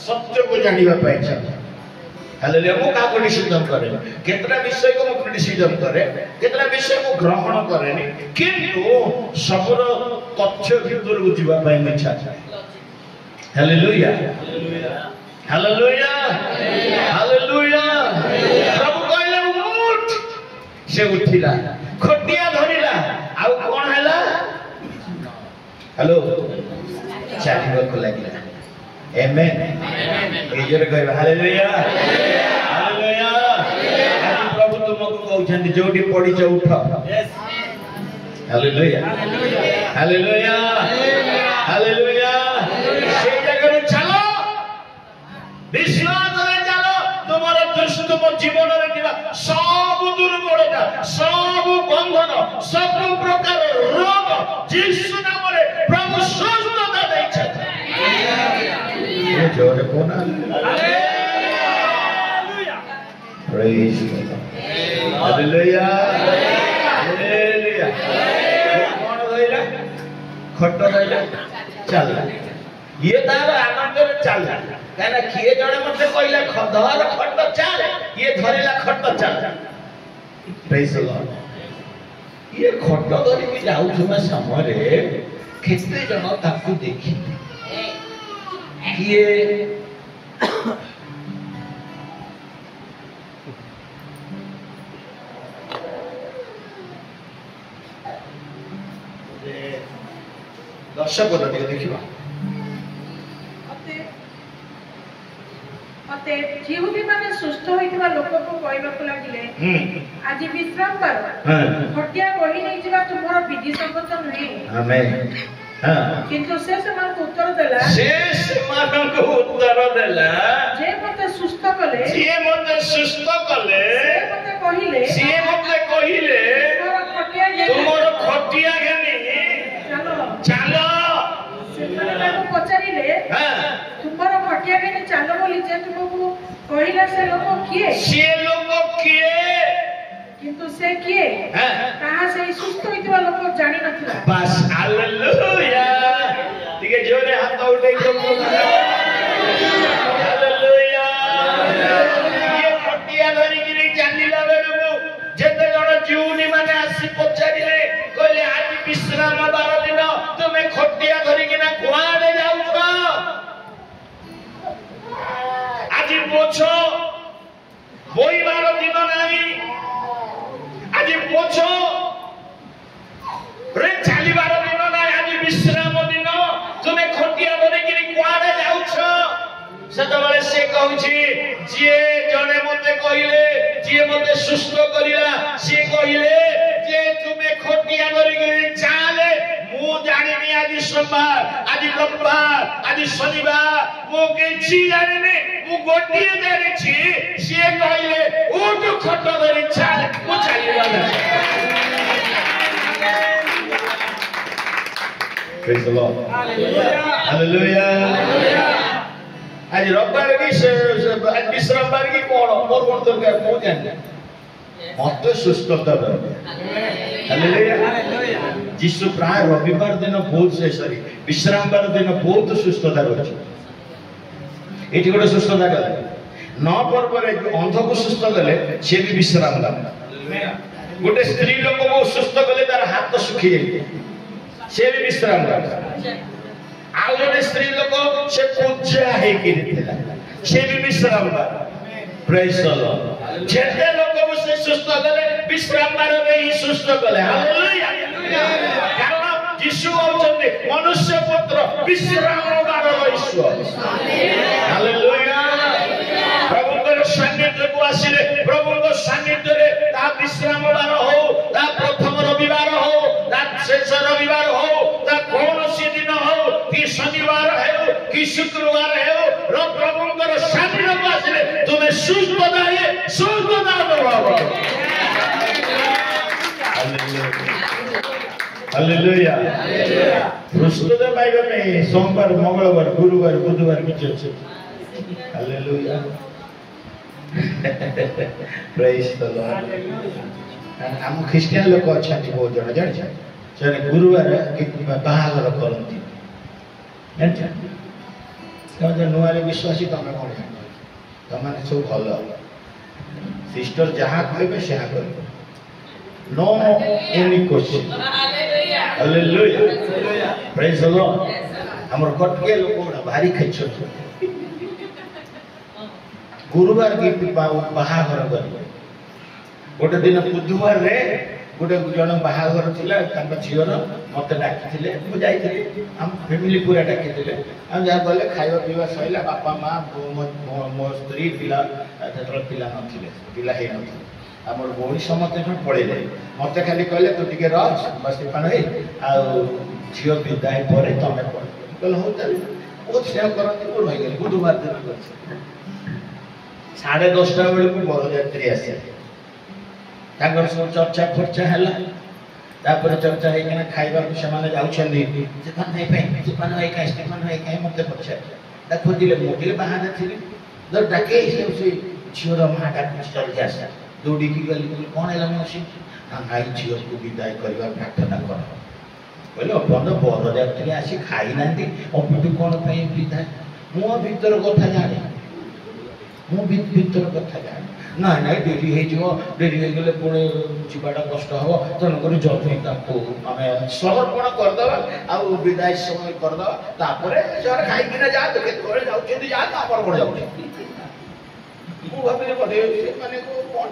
ସତ୍ୟକୁ ଜାଣିବା ପାଇଁ ଚାଲ ହାଲେଲୁୟା ମୁଁ କାହାକୁ ଡିସିଜନ କରେ କେତେଟା ବିଷୟକୁ ମୁଁ ଡିସିଜନ କରେ କେତେଟା ବିଷୟ ମୁଁ ଗ୍ରହଣ କରେନି କିନ୍ତୁ ସବୁର ତଥ୍ୟ ଭିତରକୁ ଯିବା ପାଇଁ ଇଚ୍ଛା ଥାଏ ହାଲେଲୁୟା ହାଲେଲୁୟା ହାଲେଲୁୟା ପ୍ରଭୁ କହିଲେ ଉଠ ସେ ଉଠିଲା ଖଟିଆ ଧରିଲା ଆଉ କଣ ହେଲା ହ୍ୟାଲୋ ଚାଲିବାକୁ ଲାଗିଲା ଆମେନ୍ ଏ ଜୋରେ କହିବା ହାଲେଲୁୟା ହାଲେଲୁୟା ଆଜି ପ୍ରଭୁ ତୁମକୁ କହୁଛନ୍ତି ଯୋଉଠି ପଡ଼ିଛ ଉଠ ହାଲେଲୁୟା ହାଲେଲୁୟା ହାଲେଲୁୟା ସେଇ ଜାଗାରେ ଚାଲ ବିଶ୍ୱାସରେ ଚାଲ ତୁମର ତୁମ ଜୀବନରେ ଥିବା ସବୁ ଦୁର୍ବଳତା ସବୁ ବନ୍ଧନ ସବୁ ପ୍ରକାର ରୋଗ ଯୀଶୁ ନାମରେ ପ୍ରଭୁ ସୁସ୍ଥତା ଦେଇଛନ୍ତି ଜୋରେ କୋନା ପ୍ରେଜ୍ ହାଲେଲୁୟା ହାଲେଲୁୟା କଣ ରହିଲା ଖଟ ରହିଲା ଚାଲିଲା ଇଏ ତାର ଆନନ୍ଦରେ ଚାଲିଲା କାହିଁକିନା କିଏ ଜଣେ ମତେ କହିଲା ଧର ଖଟ ଚାଲ ଇଏ ଧରିଲା ଖଟ ଚାଲ ପ୍ରେଜ୍ ଦ ଲର୍ଡ ଇଏ ଖଟ ଧରିକି ଯାଉଥିବା ସମୟରେ କେତେ ଜଣ ତାକୁ ଦେଖିଲେ କିଏ ଦର୍ଶକ ଟିକେ ଦେଖିବା ମତେ ଯିହୁଦୀ ମାନେ ସୁସ୍ଥ ହୋଇଥିବା ଲୋକକୁ କହିବାକୁ ଲାଗିଲେ ଆଜି ବିଶ୍ରାମ ବାର ଖଟିଆ ବହି ନେଇଯିବା ତୁମର ବିଧି ସଙ୍ଗତ ନୁହେଁ ଆମେନ୍ କିନ୍ତୁ ସେ ସେମାନଙ୍କୁ ଉତ୍ତର ଦେଲା ଯେ ମତେ ସୁସ୍ଥ କଲେ ସିଏ ମତେ କହିଲେ ତୁମର ଖଟିଆ ଘେନି ଚାଲ ସେମାନେ ତାକୁ ପଚାରିଲେ ତୁମର ଖଟିଆ ଘେନି ଚାଲ ବୋଲି ଯେ ତୁମକୁ କହିଲା ସେ ଲୋକ କିଏ କିନ୍ତୁ ସେ କିଏ ତାହା ସେଇ ସୁସ୍ଥ ହୋଇଥିବା ଲୋକ ଜାଣି ନଥିଲା ବାସ୍ ହାଲେଲୁୟା ଟିକେ ଜୋରେ ହାତ ଉଠେଇ ହାଲେଲୁୟା ଇଏ ଖଟିଆ ଧରିକିରି ଚାଲିଲା ବେଳକୁ ଯେତେ ଜଣ ଜିଉନି ମାନେ ଆସି ପଚାରିଲେ ପୋଛ ବୋଇବାର ଦିନ ନାହିଁ, ଆଜି ପୋଛ ରେ ଚାଲିବାର ଦିନ ନାହିଁ, ଆଜି ବିଶ୍ରାମ ଦିନ। ତୁମେ ଖଟିଆ ଧରିକିରି କୁଆଡେ ଯାଉଛ? ସେତେବେଳେ ସେ କହୁଛି, ଯିଏ ଜଣେ ମତେ କହିଲେ, ଯିଏ ମତେ ସୁସ୍ଥ କରିଲା, ସିଏ କହିଲେ ଯେ ତୁମେ ଖଟିଆ ଧରିକିରି ଚାଲେ। ମୁଁ ଜାଣିନି ଆଜି ସୋମବାର, ଆଜି ରବିବାର, ଆଜି ଶନିବାର, ମୁଁ କିଛି ଜାଣିନି। ମୁଁ ଗୋଟିଏ ଜାଣିଛି, ସିଏ କହିଲେ ଉଠ ଖଟ ଧରି ଚାଲେ, ମୁଁ ଚାଲିଗଲା। Praise the Lord. Hallelujah. आज रविवार की विश्रामवार की कौन मोर कौन दरकार मु जाने मत सुस्थता हालेलुया। यीशु प्राय रविवार दिन बहुत से सॉरी विश्रामवार दिन बहुत सुस्थता रही। एटी गोटे सुस्थता गले नौ पर्व रे अंध को सुस्थ गले से भी विश्राम ला। गोटे स्त्री लोक को सुस्थ गले तार हाथ सुखी जाए से भी विश्राम ला। आउ जने स्त्री लोक से पूजा हे किरिथिला से भी विश्राम ला। Praise the Lord. जेते लोक को से सुस्थ गले विश्राम बार रे ही सुस्थ गले। हालेलुया। कारण यीशु औचते मनुष्य पुत्र विश्राम बार ईश्वर। हालेलुया। प्रभुଙ୍କର सान्निध्यକୁ ଆସିଲେ ପ୍ରଭୁଙ୍କ ସାନ୍ନିଧ୍ୟରେ ତା ବିଶ୍ରାମ ବାର ହଉ, ତା ପ୍ରଥମ ରବିବାର ହଉ, ତା ଶେଷ ରବିବାର ହଉ, ତା କୌଣସି ଦିନ ହଉ, କି ଶନିବାର ହେଉ କି ଶୁକ୍ରବାର ହେଉ, ପ୍ରଭୁଙ୍କର ସାନ୍ନିଧ୍ୟକୁ ଆସିଲେ ତୁମେ ସୁସ୍ଥତା ଅନୁଭବ। ହାଲେଲୁୟା। ସୁସ୍ଥତା ପାଇବା ପାଇଁ ସୋମବାର, ମଙ୍ଗଳବାର, ଗୁରୁବାର, ବୁଧବାର କିଛି ଅଛି। ହାଲେଲୁୟା। Praise the Lord. हम ख्रिस्टियन लोक अच्छा बहुत जन जान से गुरुवार बाहागर करती नुआरे विश्वासी तुम कौन तुम सब भल सिस्टर जहाँ कहे से no any question. Hallelujah. Praise the lord. हमर कटके लोक भारी खेच गुरुवार की बाहागर करेंगे। गोटे दिन बुधवार रे गोटे जन बाहागर थिला तांका झीर मते डाकिथिले मु जाइथिले हम फैमिली पूरा डाकिथिले हम जा गले खाइबा पीवा सइला बापा मां मो स्त्री पिला ततरा पिला नथिले पिला हे नथिले हमर बोणी समते न पळेले मते खाली कहले तू टिके रह बस पान हे आ झीर विदाय परे तमे पळ कहले हो ताले बहुत सेवा करते को रहि गेले बुधवार दिन करछ 10:30 बेले को बरयात्री आसे तागर सब चर्चा फर्चा हला तापर चर्चा हे केना खाइबा को समान जाउछन्दी जेपान नै पई जेपान है का स्टेफन है का मते पछा देखो दिले मोटिले बहाना थिले जब डाके से झियोर माटा चल जासा दौड़ी की गली कोन हला मौसी भाई झियो को विदाय करबा प्रार्थना कर बोले अपन बरयात्री आसी खाई नांती अपिटु कोन पई विदाय मो भीतर कथा जाने मो भीतर कथा जाने ना ना डेरी गले पुणे जीवाटा कष्ट हम तेणुक जल्दी आम समर्पण करदे आ विदाय समय करदे खाई जा जाऊँ जा कौन जाऊँ मुझे बोले मैंने कौन कौन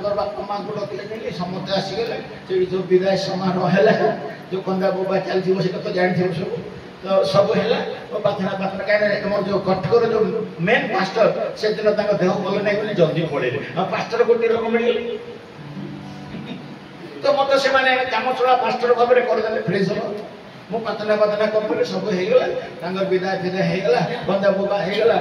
कर बापा माँ को डकले समस्ते आसीगले जो विदाय समारोह है जो कंदा बोबा चलती तो जानी सब तो सब है प्रार्थना प्रार्थना कहीं जो कठोर जो मेन पास्टर से दिन देह भल नहीं बोली जल्दी पड़े पास्टर गोटे लोक मिले तो मत से कम चला पास्टर भाव में करदे फ्रेश हम मो प्रार्थना प्रार्थना कर सब होगा विदाय फिदाय होगा बंदा बोबा होगा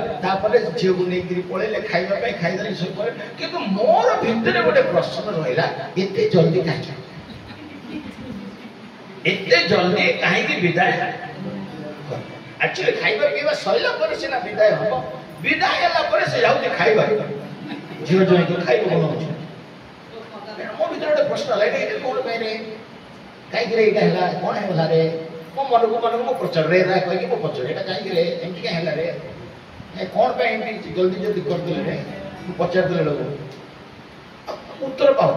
झील को लेकिन पड़े खाइबा खाईदे सब कि मोर भितर गोटे प्रश्न रहा एत जल्दी कहीं विदाय एक्चुअली खाइबा पीवा सैला पर सिना विदाय हम विदाय हला पर से जाउते खाइबा झियो जो को खाइबो कोन हो मो भीतर गोटे प्रश्न लागे ए कोन पेने काई रे एटा हला कोन हला रे मो मन को प्रचार रे रा कहि मो प्रचार एटा काई रे एमटी का हला रे ए कोन पे एमटी जल्दी जल्दी कर दिले रे मो प्रचार दिले लोग उत्तर पाओ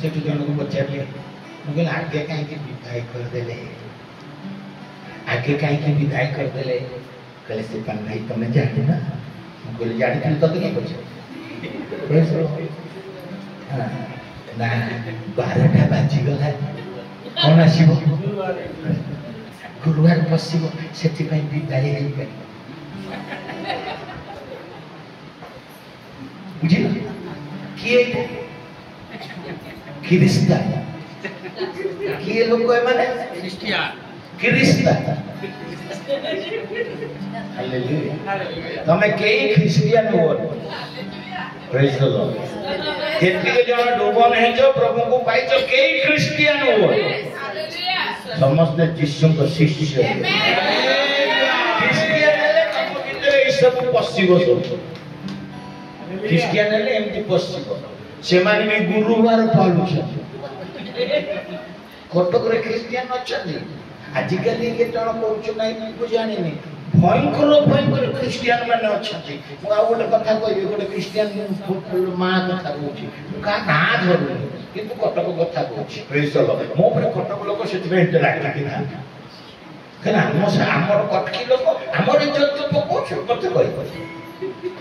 सेठु जन को प्रचार ले मुगे आगे काई के विदाय कर देले आगे कहीं विदाय कर देले कहले स्टेफान भाई तुम जानी ना कहले जानी तो किए पछ ना 12टा बाजी गला कौन आसब गुरुवार पशिब से विदाय बुझल किए ख्रिस्ता किए लोक माने ख्रिस्ता तमें कई ख्रिस्टियन हो प्रेज द लॉर्ड जेतिके जण डूबन हेजो प्रभु को पाइछो कई ख्रिस्टियन हो समस्त यीशु को शिष्य ख्रिस्टियन हेले तम भीतर ए सब पसिबो ख्रिस्टियन हेले एमती पसिबो से माने भी गुरुवार पालुछ कटक रे ख्रिस्टियन अछथि आजिकली के जण कहउछ नै को जानि नै भयंकर ख्रिस्टियन माने अछथि मु आ गोटे कथा कहबे गोटे ख्रिस्टियन मां कथा कहउछि का ना धरु किंतु कटक कथा कहउछि प्रेज द लॉर्ड मो पर कटक लोक सेति में इंटरैक्ट किना केना हमर कटकी लोक हमर इज्जत तो पकोछ मते कहि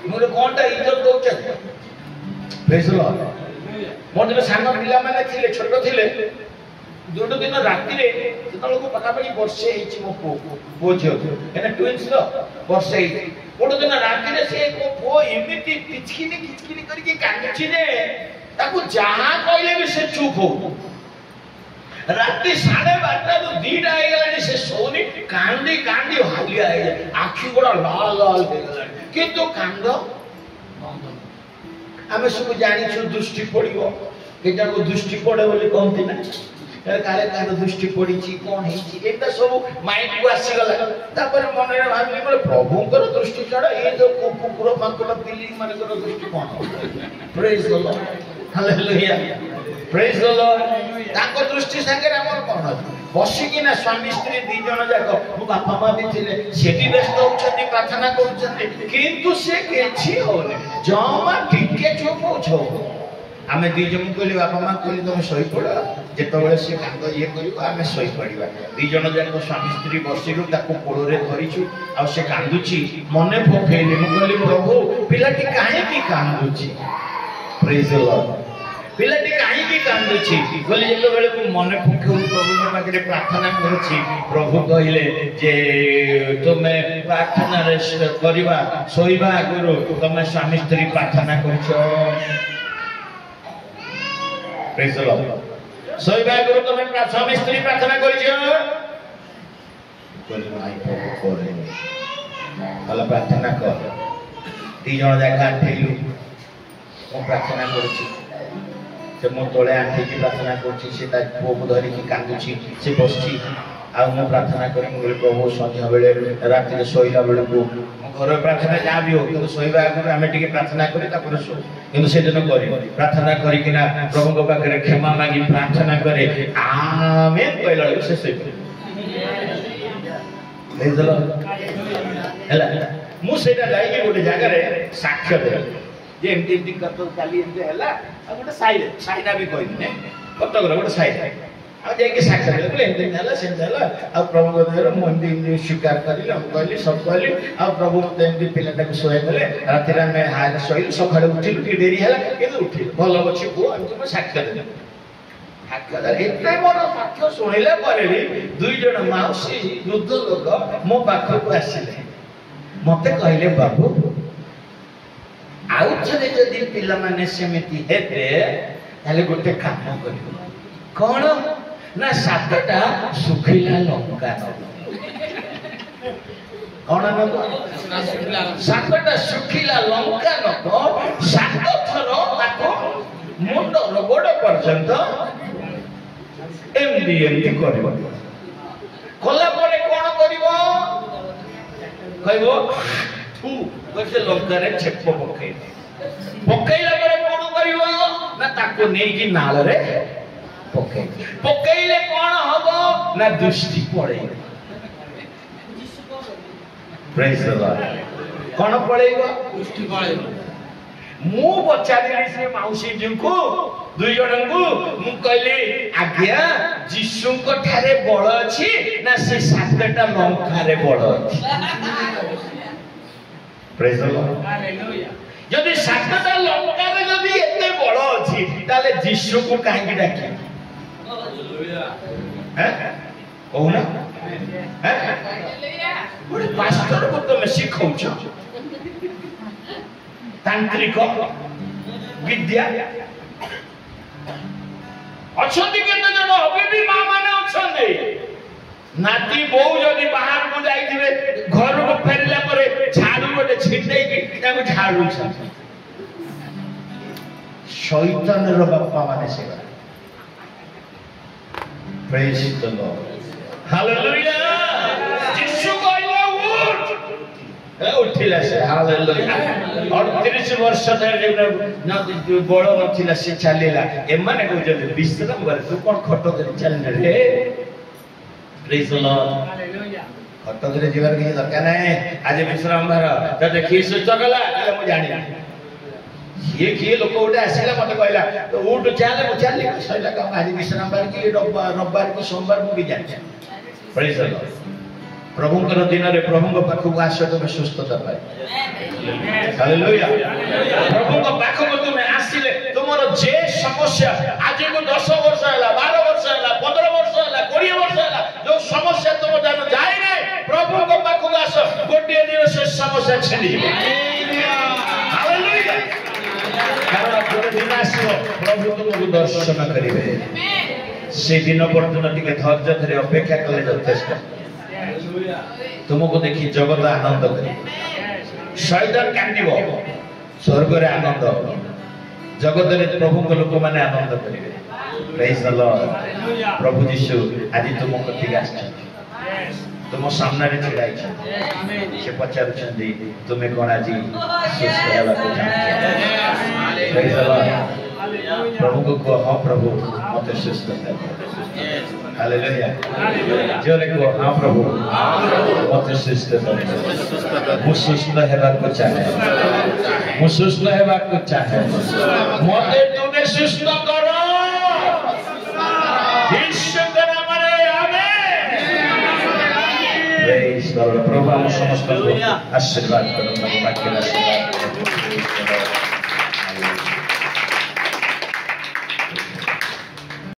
मोरे कोनटा इज्जत दोछ प्रेज द लॉर्ड मोर जे सानो पिला माने थिले छोट थिले दुटो दिन राति रे ततलो को पका पड़ी वर्षे हिची मो पो झियो एने ट्विन्स तो वर्षे हिची गोटो दिन राति रे से को पो एमिति किचकिनी करके कांची जे ताको जहां कहले भी से चुप हो राति 12:30 तो 2टा आइ गेला से सोनी कांदी हालिया आइ आखी गोडा लाल हो गेला किंतु कांद हमें सब जानि छु दृष्टि पड़िबो केटा को दृष्टि पड़े बोली कहंती ना काले कार दृष्टि पड़ी कौन है सब माइंड को आसीगला मन में भाविली बोले प्रभुंकर दृष्टि छड़ा ये जो कुकुर माकुर बिल्ली मानकर दृष्टि कौन praise the lord hallelujah praise the Lord ताको दृष्टि संगे हमर कोन बसिकी ना स्वामी स्त्री दी जन जाक मो बापा मां भी थिले सेठी व्यस्त होछथि प्रार्थना करूछथि किंतु से केछि होने जमा टिके चुप होछो आमे दी जन कहली बापा मां कहली तुम सही पड़ जेतबेले से कांद ये करियो आमे सही पड़िबा दी जन जाक स्वामी स्त्री बसिलु ताको कोड़ रे धरिछु आ से कांदुची मने पकेली मु कहली प्रभु पिलाटी काहे की कांदुची प्रेज द लॉर्ड पिलाटी काहे की कांदुची कहली जेतबेले मु मने पकेउ प्रभु के पाखरे प्रार्थना करछि प्रभु कहिले जे तुमे प्रार्थना रे करिबा सोइबा गुरु तुमे स्वामी स्त्री प्रार्थना करछो प्रेज द लॉर्ड सोइबा गुरु तुम स्वामी स्त्री प्रार्थना करियो कहली भाई प्रभु करे भला प्रार्थना कर दी जण जाका ठेलु मो प्रार्थना करछि से मो तोळे आंठी की प्रार्थना करछि से ता पो को धरि की कांदुछि से बसछि आ मो प्रार्थना करि मो प्रभु संध्या बेले राति रे सोइला बेले को घर प्रार्थना जा भी हो किंतु सोइबा आगु आमे टिके प्रार्थना करी ता पर सो किंतु से दिन करी प्रार्थना करी किना प्रभु को पाखरे क्षमा मांगी प्रार्थना करे आमेन कहला से सोइ प्रेज द लॉर्ड हला मु सेटा जाई के गोटे जगह रे साक्ष्य दे जे एमती करतो काली एमती हला आ गोटे साइना भी कहि ने कतक रे गोटे साइना आ जाके साक्ष्य दे बोले एमती हला से हला आ प्रभु को देर मु एमती स्वीकार करिले हम कहली सब कहली आ प्रभु मते एमती पिलाटा को सोए देले राति रे मैं हाल सोइल सखाळे उठिलु कि देरी हला केदो उठिल भलो बछि को हम तो साक्ष्य दे एते मोर साक्ष्य सुनिले परेली दुई जण माउसी वृद्ध लोक मो पाखକୁ आसिले मते कहले बाबू आउ थरे जदी पिला माने सेमिति हेते ताले गोटे काम करियो कोन ना 7टा सुखिला लंका कोन न 7टा सुखिला लंका नको 7 थर ताको मुंड रगड़ पर्यंत एमडी करिवो कला परे कोन करिवो कहबो तू कसे लंका रे छेप पकैला परे कोन करिवो ना ताको नै कि नाल रे पकैले कोन हबो ना दृष्टि पड़े प्रेज द लॉर्ड कोन पड़ेगो दृष्टि पड़ेगो मु बचादिली से माउसी जिंकु दुई जनकु मु कहली आज्ञा जीसु को ठारे बळ अछि ना से 7टा लंका रे बळ अछि Praise the Lord. যদি সাতটা লঙ্কারে যদি এতে বড় ଅଛି তাহলে যিশুକୁ କାହିଁକି ଡାକିବା? କହୁନା ଗୋଟେ ପାଷ୍ଟରକୁ ତମେ ଶିଖଉଛ ତାନ୍ତ୍ରିକ ବିଦ୍ୟା ଅଛନ୍ତି କେତେ ଜଣ ଅବିବି ମା ମାନେ ଅଛନ୍ତି ନାତି ବୋଉ ଯଦି ବାହାରକୁ ଯାଇଥିବେ ଘରକୁ ଫେରିଲା ପରେ ଝାଡୁ ଗୋଟେ ଛିଣ୍ଡେଇକି ତାଙ୍କୁ ଝାଡୁଛନ୍ତି ଶୈତାନର ବାପା ମାନେ ସେଟା Praise the Lord. Hallelujah. ଯୀଶୁ କହିଲେ ଉଠିଲା ସେ Hallelujah. 38 ବର୍ଷ ଧରି ବଳ ନଥିଲା ସେ ଚାଲିଲା ଏମାନେ କହୁଛନ୍ତି ବିଶ୍ରାମ କରେ ତୁ କଣ ଖଟ ଧରି ଚାଲିଲେ ରେ Praise the Lord. Hallelujah. ଖଟ ଧରି ଯିବାର କିଛି ଦରକାର ନାହିଁ ଆଜି ବିଶ୍ରାମ ବାର ତତେ କିଏ ସୁସ୍ଥ କଲା ମୁଁ ଜାଣିନି କିଏ ଲୋକ ଗୋଟେ ଆସିଲା ମତେ କହିଲା ଉଠ ଚାଲେ ମୁଁ ଚାଲିଲି ସଇଲା କାମ ଆଜି ବିଶ୍ରାମ ବାର କି ରବିବାର କି ସୋମବାର ମୁଁ ବି ଜାଣିଛି Praise the Lord. ପ୍ରଭୁଙ୍କର ଦିନରେ ପ୍ରଭୁଙ୍କ ପାଖକୁ ଆସ ତମେ ସୁସ୍ଥତା ପାଇ Hallelujah. ପ୍ରଭୁଙ୍କ ପାଖକୁ ତୁମେ ଆସିଲେ ତୁମର ଯେ ସମସ୍ୟା ଆଜିକୁ 10 ବର୍ଷ ହେଲା 12 ବର୍ଷ ହେଲା 15 ବର୍ଷ ହେଲା 20 ବର୍ଷ ହେଲା ଯୋଉ ସମସ୍ୟା ତୁମ ଜାନ ଯାଇ ନାହିଁ ପ୍ରଭୁଙ୍କ ପାଖକୁ ଆସ ଗୋଟିଏ ଦିନ ସେ ସମସ୍ୟା ଛିଣ୍ଡିଯିବ Hallelujah. କାରଣ ଗୋଟେ ଦିନ ଆସିବ ପ୍ରଭୁ ତୁମକୁ ଦର୍ଶନ କରିବେ ସେ ଦିନ ପର୍ଯ୍ୟନ୍ତ ଟିକେ ଧୈର୍ଯ୍ୟ ଧରି ଅପେକ୍ଷା କଲେ ଯଥେଷ୍ଟ ତୁମକୁ ଦେଖି ଜଗତ ଆନନ୍ଦ କରିବ ଶୈତାନ କାନ୍ଦିବ ସ୍ୱର୍ଗରେ ଆନନ୍ଦ ଜଗତରେ ପ୍ରଭୁଙ୍କ ଲୋକମାନେ ଆନନ୍ଦ କରିବେ Praise the Lord. ପ୍ରଭୁ ଯୀଶୁ ଆଜି ତୁମ କତିକି ଆସିଛନ୍ତି ତୁମ ସାମ୍ନାରେ ଛିଡ଼ା ହେଇଛନ୍ତି ସେ ପଚାରୁଛନ୍ତି ତୁମେ କଣ ଆଜି ସୁସ୍ଥ ହେବାକୁ ଚାହୁଁଛ Praise the Lord. ପ୍ରଭୁଙ୍କୁ କୁହ ହଁ ପ୍ରଭୁ ମତେ ସୁସ୍ଥ କର Hallelujah. ଜୋରେ କୁହ ହଁ ପ୍ରଭୁ ମତେ ସୁସ୍ଥ କର ମୁଁ ସୁସ୍ଥ ହେବାକୁ ଚାହେଁ ମୁଁ ସୁସ୍ଥ ହେବାକୁ ଚାହେଁ ମତେ ତୁମେ ସୁସ୍ଥ କର ଯୀଶୁଙ୍କ ନାମରେ ଆମେନ୍ Praise the Lord. ପ୍ରଭୁ ଆମ ସମସ୍ତଙ୍କୁ ଆଶୀର୍ବାଦ କରନ୍ତୁ ବାକ୍ୟର ଆଶୀର୍ବାଦ